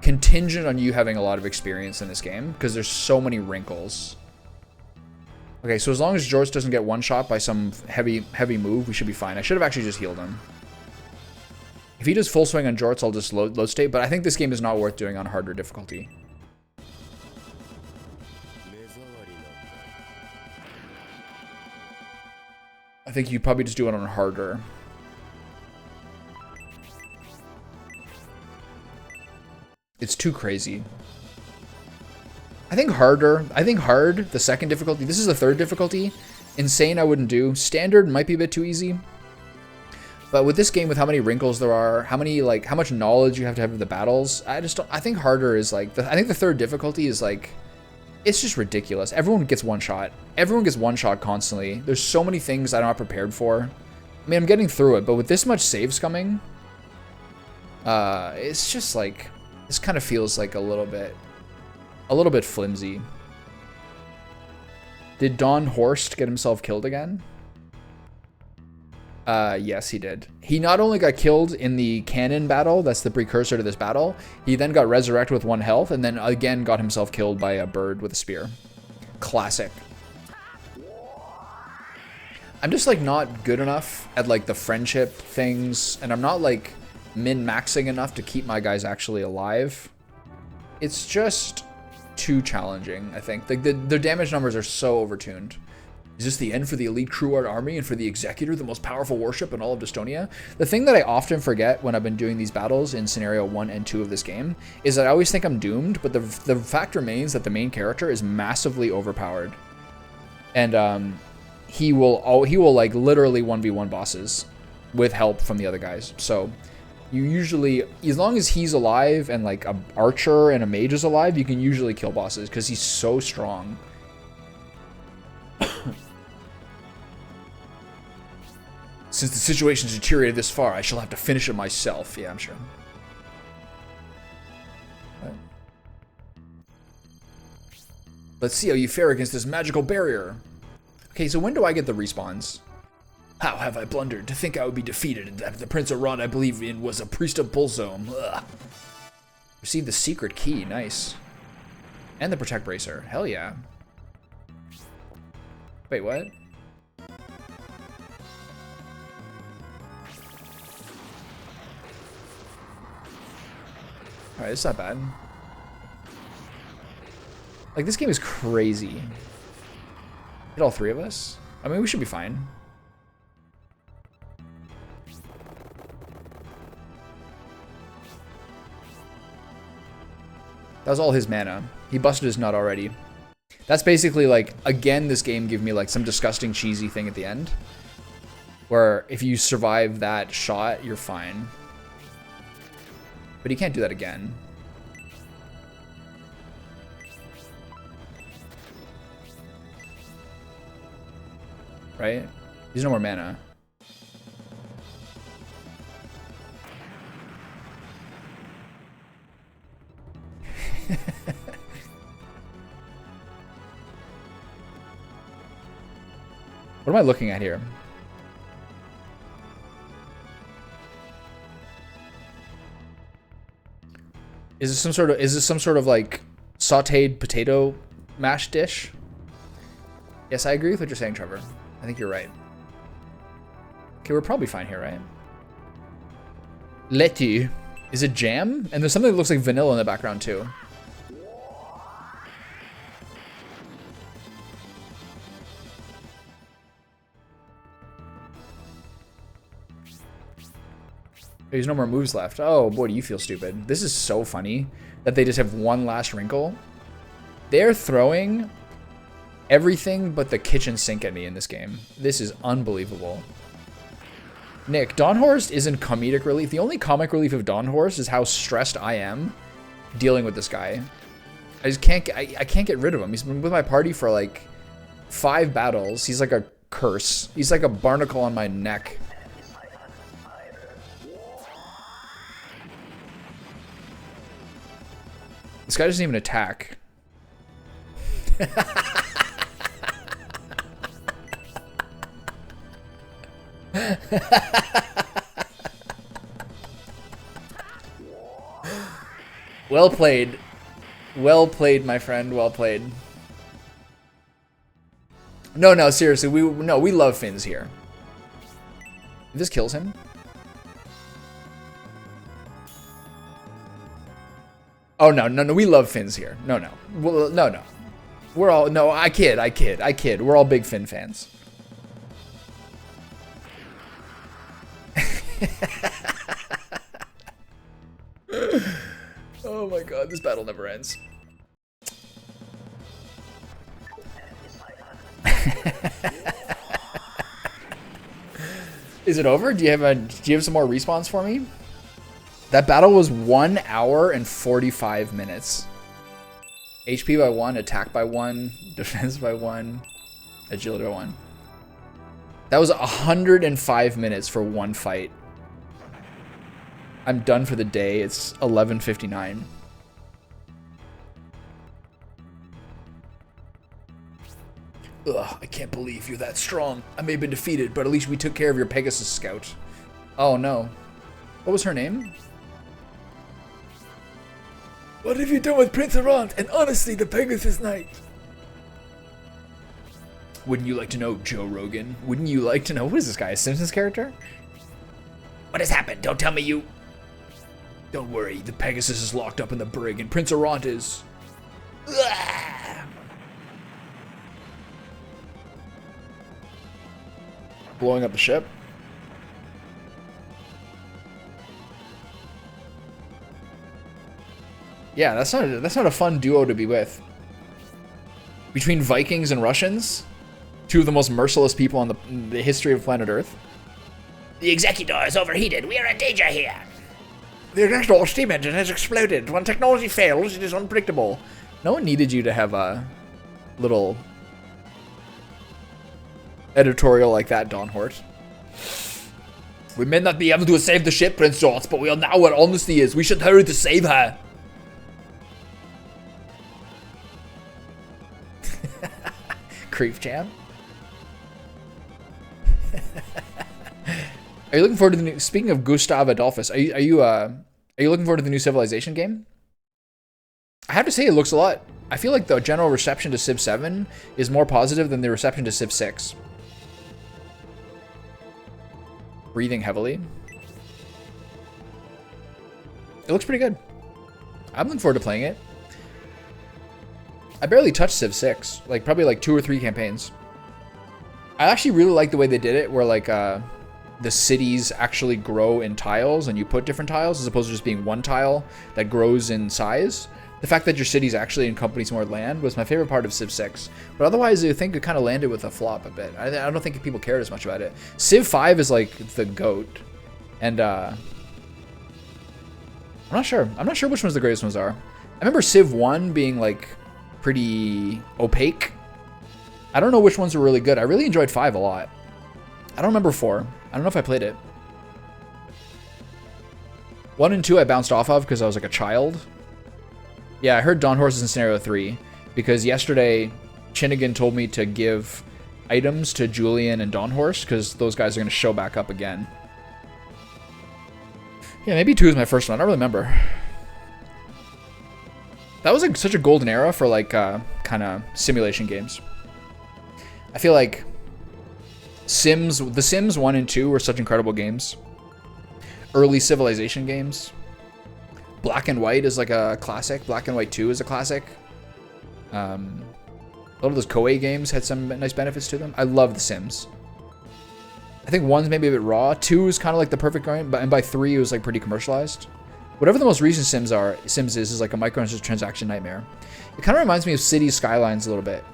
contingent on you having a lot of experience in this game because there's so many wrinkles. Okay, so as long as Jorts doesn't get one shot by some heavy move, we should be fine. I should have actually just healed him. If he does full swing on Jorts, I'll just load state, but I think this game is not worth doing on harder difficulty. I think you probably just do it on harder. It's too crazy. I think hard, the second difficulty. This is the third difficulty. Insane I wouldn't do. Standard might be a bit too easy. But with this game, with how many wrinkles there are, how much knowledge you have to have of the battles, I think harder is like, I think the third difficulty is like, it's just ridiculous. Everyone gets one shot. Everyone gets one shot constantly. There's so many things I'm not prepared for. I mean, I'm getting through it, but with this much save scumming, it's just like, this kind of feels like a little bit flimsy. Did Don Horst get himself killed again? Yes, he did. He not only got killed in the cannon battle, that's the precursor to this battle, he then got resurrected with 1 health, and then again got himself killed by a bird with a spear. Classic. I'm just like not good enough at like the friendship things, and I'm not like min-maxing enough to keep my guys actually alive. It's just too challenging, I think. Like the damage numbers are so overtuned. Is this the end for the elite crew art army and for the executor, the most powerful warship in all of Dystonia? The thing that I often forget when I've been doing these battles in scenario 1 and 2 of this game is that I always think I'm doomed, but the fact remains that the main character is massively overpowered. And he will like literally 1v1 bosses with help from the other guys. So You usually, as long as he's alive and like a archer and a mage is alive, you can usually kill bosses because he's so strong. Since the situation's deteriorated this far, I shall have to finish it myself. Yeah, I'm sure. Right. Let's see how you fare against this magical barrier. Okay, so when do I get the respawns? How have I blundered to think I would be defeated and that the Prince of Ron I believe in was a priest of Bullzome? Ugh. Receive the secret key. Nice. And the protect bracer. Hell yeah. Wait, what? Alright, it's not bad. Like, this game is crazy. Hit all three of us? I mean, we should be fine. That was all his mana. He busted his nut already. That's basically like, again, this game gave me like some disgusting cheesy thing at the end. Where if you survive that shot, you're fine. But he can't do that again. Right? He's no more mana. What am I looking at here? Is this some sort of like sauteed potato mash dish? Yes, I agree with what you're saying, Trevor. I think you're right. Okay, we're probably fine here, right? Letty. Is it jam? And there's something that looks like vanilla in the background too. There's no more moves left. Oh boy, do you feel stupid. This is so funny that they just have one last wrinkle. They're throwing everything but the kitchen sink at me in this game. This is unbelievable. Nick, Dawnhorst isn't comedic relief. The only comic relief of Dawnhorst is how stressed I am dealing with this guy. I just can't I can't get rid of him. He's been with my party for like 5 battles. He's like a curse. He's like a barnacle on my neck. This guy doesn't even attack. Well played. Well played, my friend. Well played. No, seriously. We love Finns here. If this kills him. Oh, no, we love Finns here. No. Well, no. We're all, no, I kid. We're all big Finn fans. Oh my god, this battle never ends. Is it over? Do you have some more respawns for me? That battle was 1 hour and 45 minutes. HP by 1, attack by 1, defense by 1, agility by 1. That was 105 minutes for one fight. I'm done for the day. It's 11:59. Ugh, I can't believe you're that strong. I may have been defeated, but at least we took care of your Pegasus scout. Oh no. What was her name? What have you done with Prince Arant and honestly the Pegasus Knight? Wouldn't you like to know, Joe Rogan? Wouldn't you like to know? What is this guy, a Simpsons character? What has happened? Don't tell me you... Don't worry, the Pegasus is locked up in the brig and Prince Arant is... Blowing up the ship? Yeah, that's not a fun duo to be with. Between Vikings and Russians, two of the most merciless people on the history of planet Earth. The Executor is overheated. We are in danger here. The exhaust steam engine has exploded. When technology fails, it is unpredictable. No one needed you to have a little editorial like that, Don Hort. We may not be able to save the ship, Prince George, but we are now where honesty is. We should hurry to save her. Creep Jam. Are you looking forward to the new? Speaking of Gustav Adolphus, are you looking forward to the new Civilization game? I have to say, it looks a lot. I feel like the general reception to Civ 7 is more positive than the reception to Civ 6. Breathing heavily. It looks pretty good. I'm looking forward to playing it. I barely touched Civ 6, like probably like 2 or 3 campaigns. I actually really like the way they did it, where like the cities actually grow in tiles and you put different tiles as opposed to just being one tile that grows in size. The fact that your cities actually encompass more land was my favorite part of Civ 6. But otherwise, I think it kind of landed with a flop a bit. I don't think people cared as much about it. Civ 5 is like the GOAT. And I'm not sure. I'm not sure which ones the greatest ones are. I remember Civ 1 being like pretty opaque. I don't know which ones were really good. I really enjoyed 5 a lot. I don't remember 4. I don't know if I played it. 1 and 2 I bounced off of because I was like a child. Yeah, I heard Dawn Horse is in Scenario 3 because yesterday Chinnigan told me to give items to Julian and Dawn Horse because those guys are going to show back up again. Yeah, maybe 2 is my first one. I don't really remember. That was like such a golden era for like kind of simulation games. I feel like The Sims 1 and 2 were such incredible games. Early Civilization games. Black and White is like a classic. Black and White 2 is a classic. A lot of those Koei games had some nice benefits to them. I love The Sims. I think 1's maybe a bit raw. 2 is kind of like the perfect game, and by 3 it was like pretty commercialized. Whatever the most recent Sims is like a microtransaction nightmare. It kind of reminds me of Cities Skylines a little bit.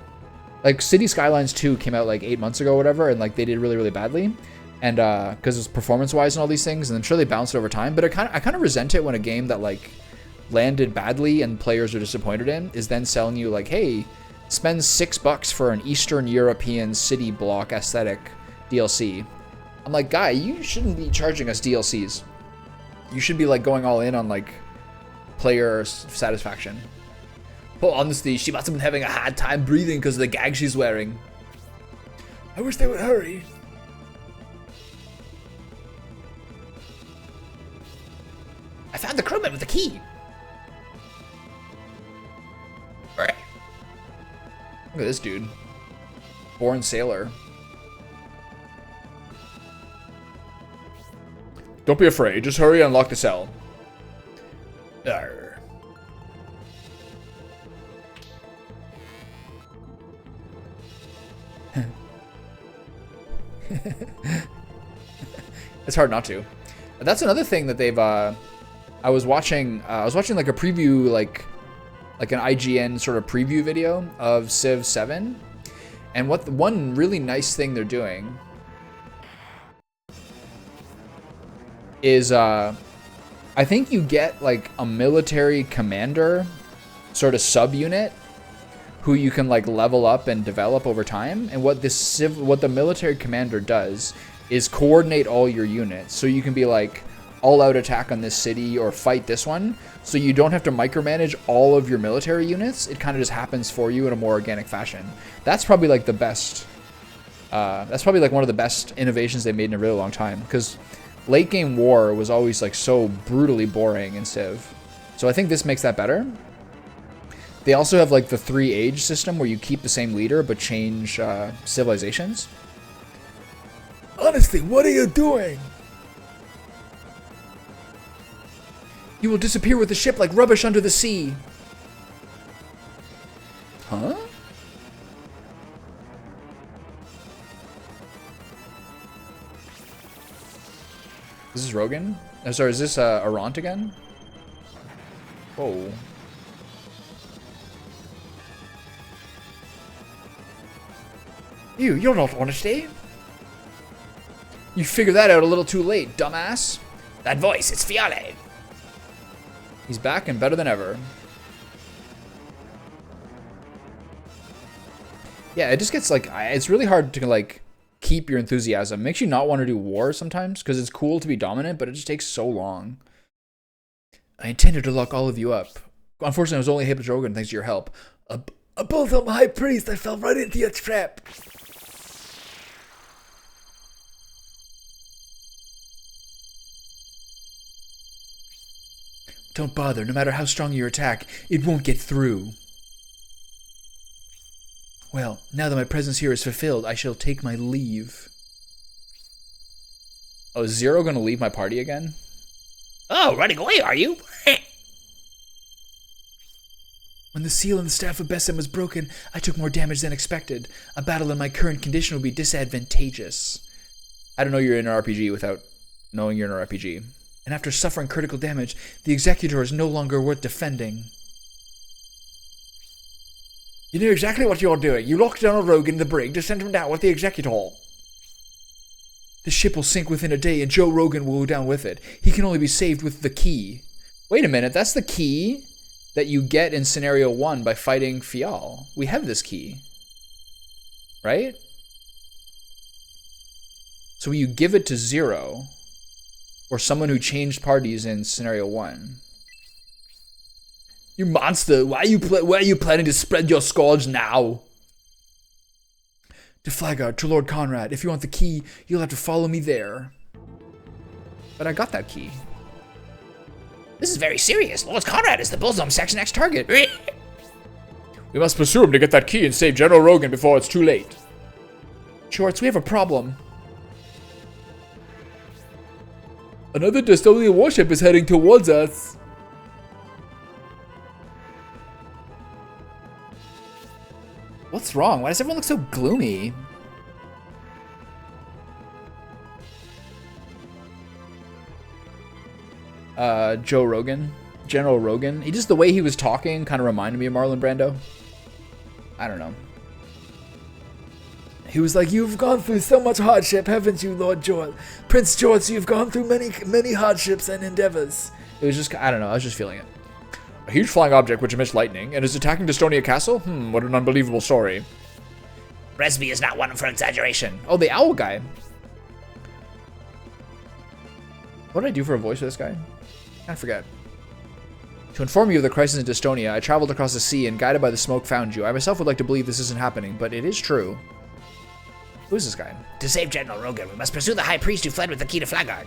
Like City Skylines 2 came out like 8 months ago or whatever, and like they did really, really badly. And because it's performance-wise and all these things, and I'm sure they bounced it over time. But I kind of resent it when a game that like landed badly and players are disappointed in is then selling you like, hey, spend $6 for an Eastern European city block aesthetic DLC. I'm like, guy, you shouldn't be charging us DLCs. You should be like going all in on like player satisfaction. Well, honestly, she must have been having a hard time breathing because of the gag she's wearing. I wish they would hurry. I found the crewman with the key. Alright. Look at this dude. Born sailor. Don't be afraid. Just hurry and unlock the cell. Arr. It's hard not to. That's another thing that they've I was watching like a preview, like an IGN sort of preview video of Civ 7, and one really nice thing they're doing is I think you get like a military commander sort of subunit who you can like level up and develop over time. And what the military commander does is coordinate all your units, so you can be like all-out attack on this city or fight this one, so you don't have to micromanage all of your military units. It kind of just happens for you in a more organic fashion. That's probably like the best. That's probably like one of the best innovations they made in a really long time, because late game war was always like so brutally boring in Civ. So I think this makes that better. They also have like the 3 age system where you keep the same leader but change civilizations. Honestly, what are you doing? You will disappear with the ship like rubbish under the sea. Huh? This is Rogan? Oh, sorry, is this Arant again? Whoa. You're not honesty. You figured that out a little too late, dumbass. That voice, it's Fiale. He's back and better than ever. Yeah, it just gets like, it's really hard to like keep your enthusiasm. It makes you not want to do war sometimes because it's cool to be dominant, but it just takes so long. I intended to lock all of you up. Unfortunately, I was only able to Rogan thanks to your help. A Bullthumb High Priest, I fell right into your trap. Don't bother. No matter how strong your attack, it won't get through. Well, now that my presence here is fulfilled, I shall take my leave. Oh, is Zero gonna leave my party again? Oh, running away, are you? When the seal and the staff of Bessem was broken, I took more damage than expected. A battle in my current condition will be disadvantageous. I don't know you're in an RPG without knowing you're in an RPG. And after suffering critical damage, the Executor is no longer worth defending. You know exactly what you're doing. You locked down a rogue in the brig to send him down with the Executor. The ship will sink within a day and Joe Rogan will go down with it. He can only be saved with the key. Wait a minute, that's the key that you get in Scenario 1 by fighting Fial. We have this key. Right? So you give it to Zero, or someone who changed parties in Scenario 1. You monster, why are you planning to spread your scourge now? To Flagard, to Lord Conrad. If you want the key, you'll have to follow me there. But I got that key. This is very serious. Lord Conrad is the Bullthumb Section X target. We must pursue him to get that key and save General Rogan before it's too late. Shorts, we have a problem. Another Destonian warship is heading towards us. What's wrong? Why does everyone look so gloomy? Joe Rogan. General Rogan. Just the way he was talking kind of reminded me of Marlon Brando. I don't know. He was like, you've gone through so much hardship, haven't you, Lord George? Prince George, you've gone through many hardships and endeavors. It was just, I don't know, I was just feeling it. A huge flying object which emits lightning and is attacking Destonia Castle? What an unbelievable story. Resby is not one for exaggeration. Oh, the owl guy. What did I do for a voice for this guy? I forget. To inform you of the crisis in Destonia, I traveled across the sea and guided by the smoke found you. I myself would like to believe this isn't happening, but it is true. Who's this guy? To save General Rogan, we must pursue the High Priest who fled with the key to Flagard.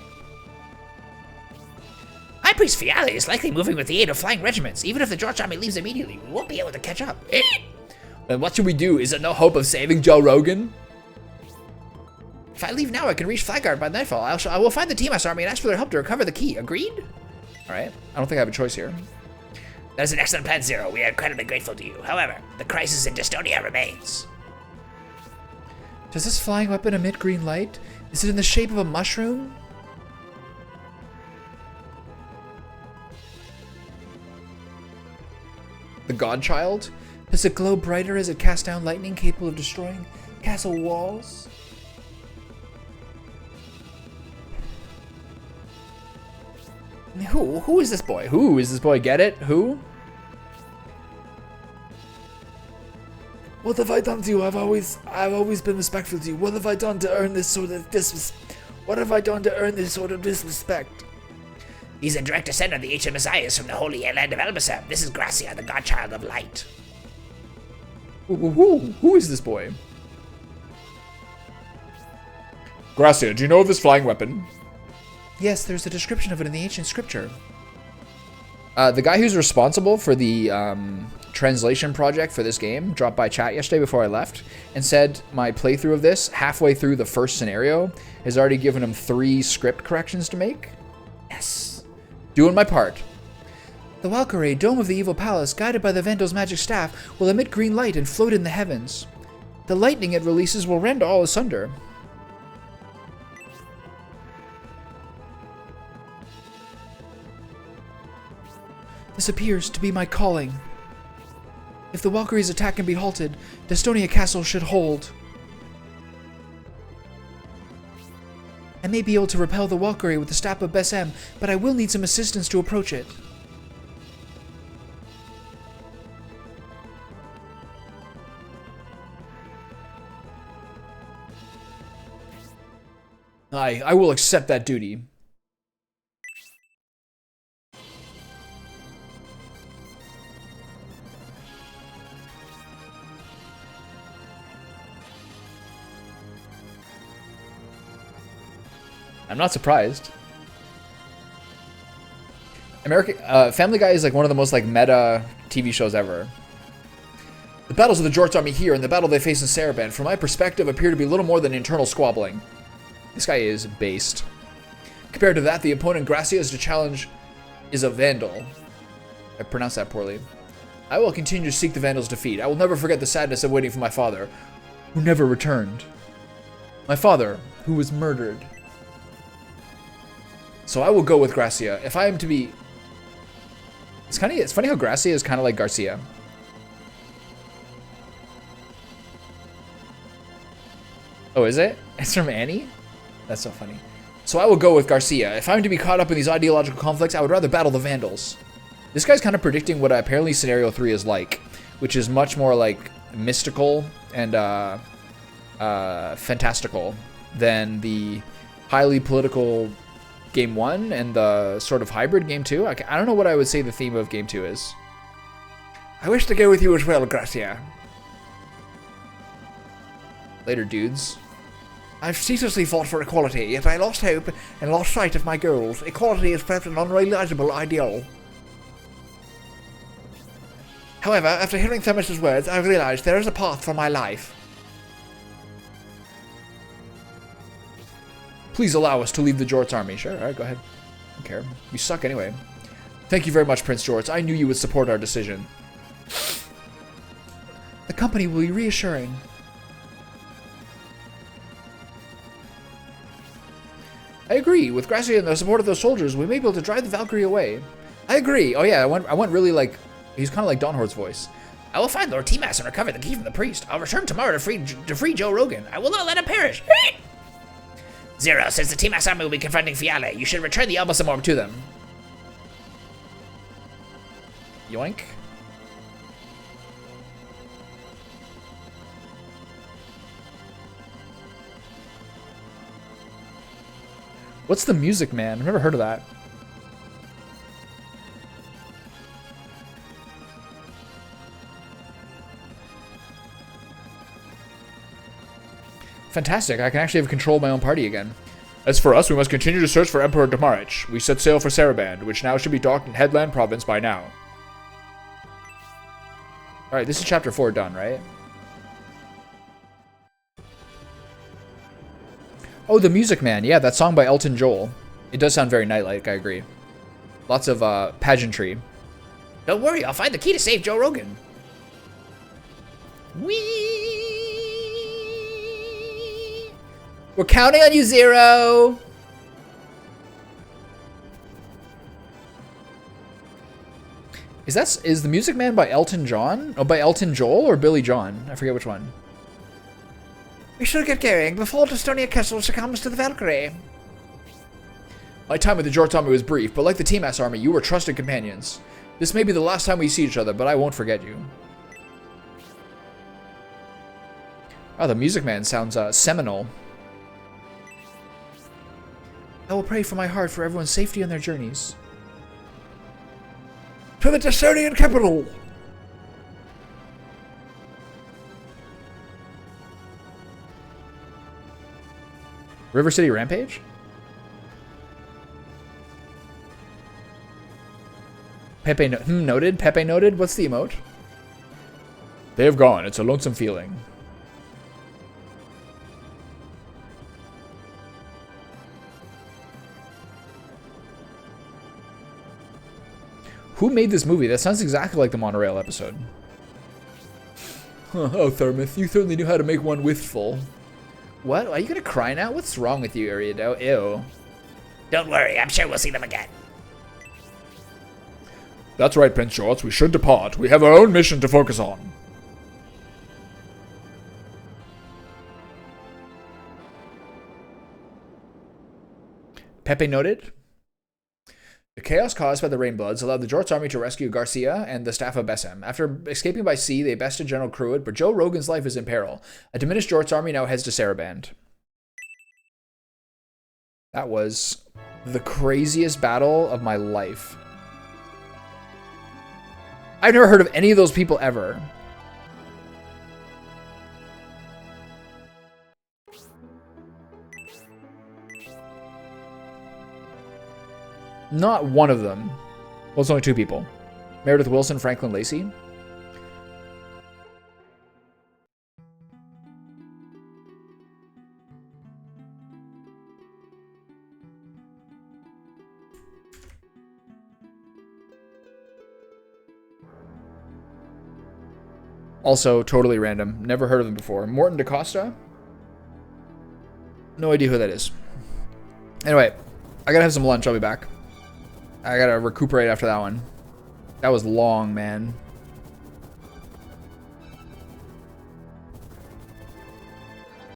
High Priest Fiale is likely moving with the aid of flying regiments. Even if the George army leaves immediately, we won't be able to catch up. Then what should we do? Is there no hope of saving Joe Rogan? If I leave now, I can reach Flagard by nightfall. I will find the Timas army and ask for their help to recover the key. Agreed? Alright. I don't think I have a choice here. That is an excellent plan, Zero. We are incredibly grateful to you. However, the crisis in Destonia remains. Does this flying weapon emit green light? Is it in the shape of a mushroom? The Godchild? Does it glow brighter as it casts down lightning capable of destroying castle walls? Who is this boy? Who is this boy? Get it? Who? What have I done to you? I've always been respectful to you. What have I done to earn this sort of disrespect? He's a direct descendant of the ancient messiahs from the holy land of Elbasam. This is Gracia, the godchild of light. Who is this boy? Gracia, do you know of this flying weapon? Yes, there's a description of it in the ancient scripture. The guy who's responsible for the translation project for this game dropped by chat yesterday before I left and said my playthrough of this, halfway through the first scenario, has already given him 3 script corrections to make. Yes. Doing my part. The Valkyrie, dome of the evil palace, guided by the Vandal's magic staff, will emit green light and float in the heavens. The lightning it releases will rend all asunder. This appears to be my calling. If the Valkyrie's attack can be halted, Destonia Castle should hold. I may be able to repel the Valkyrie with the staff of Bessem, but I will need some assistance to approach it. I will accept that duty. I'm not surprised. Family Guy is like one of the most like meta TV shows ever. The battles of the Jort's army here and the battle they face in Saraband, from my perspective, appear to be little more than internal squabbling. This guy is based. Compared to that, the opponent Gracia is to challenge is a Vandal. I pronounced that poorly. I will continue to seek the Vandal's defeat. I will never forget the sadness of waiting for my father, who never returned. My father, who was murdered. So I will go with Gracia. If I am to be... It's funny how Gracia is kind of like Garcia. Oh, is it? It's from Annie? That's so funny. So I will go with Garcia. If I'm to be caught up in these ideological conflicts, I would rather battle the Vandals. This guy's kind of predicting what apparently Scenario 3 is like, which is much more like mystical and fantastical than the highly political Game 1 and the sort of hybrid Game 2. I don't know what I would say the theme of Game 2 is. I wish to go with you as well, Gracia. Later, dudes. I've ceaselessly fought for equality, yet I lost hope and lost sight of my goals. Equality is perhaps an unrealizable ideal. However, after hearing Themis' words, I've realized there is a path for my life. Please allow us to leave the Jort's army. Sure, alright, go ahead. I don't care. You suck anyway. Thank you very much, Prince Jorts. I knew you would support our decision. The company will be reassuring. I agree. With Gracia and the support of those soldiers, we may be able to drive the Valkyrie away. I agree. Oh yeah, I went really like... He's kind of like Dawnhorde's voice. I will find Lord Timas and recover the key from the priest. I'll return tomorrow to free Joe Rogan. I will not let him perish. Zero, since the Timas army will be confronting Fiale, you should return the Albus Orb to them. Yoink. What's the Music Man? I've never heard of that. Fantastic, I can actually have control of my own party again. As for us, we must continue to search for Emperor Damarich. We set sail for Saraband, which now should be docked in Headland Province by now. Alright, this is chapter 4 done, right? Oh, The Music Man. Yeah, that song by Elton Joel. It does sound very night-like, I agree. Lots of pageantry. Don't worry, I'll find the key to save Joe Rogan. Whee! We're counting on you, Zero! Is The Music Man by Elton John? Oh, by Elton Joel or Billy John? I forget which one. We should get going before Destonia Castle succumbs to the Valkyrie. My time with the Jort's army was brief, but like the Timas army, you were trusted companions. This may be the last time we see each other, but I won't forget you. Oh, The Music Man sounds seminal. I will pray for my heart for everyone's safety on their journeys. To the Destonian capital! River City Rampage? Pepe noted? Pepe noted? What's the emote? They have gone. It's a lonesome feeling. Who made this movie? That sounds exactly like the Monorail episode. Oh, Thermith, you certainly knew how to make one wistful. What? Are you gonna cry now? What's wrong with you, Ariado? Ew. Don't worry, I'm sure we'll see them again. That's right, Prince Jorts. We should depart. We have our own mission to focus on. Pepe noted. The chaos caused by the Rainbloods allowed the Jort's army to rescue Garcia and the staff of Bessem. After escaping by sea, they bested General Cruid, but Joe Rogan's life is in peril. A diminished Jort's army now heads to Saraband. That was the craziest battle of my life. I've never heard of any of those people ever. Not one of them. Well, it's only two people. Meredith Wilson, Franklin Lacey. Also, totally random. Never heard of them before. Morton DaCosta? No idea who that is. Anyway, I gotta have some lunch. I'll be back. I gotta recuperate after that one. That was long, man.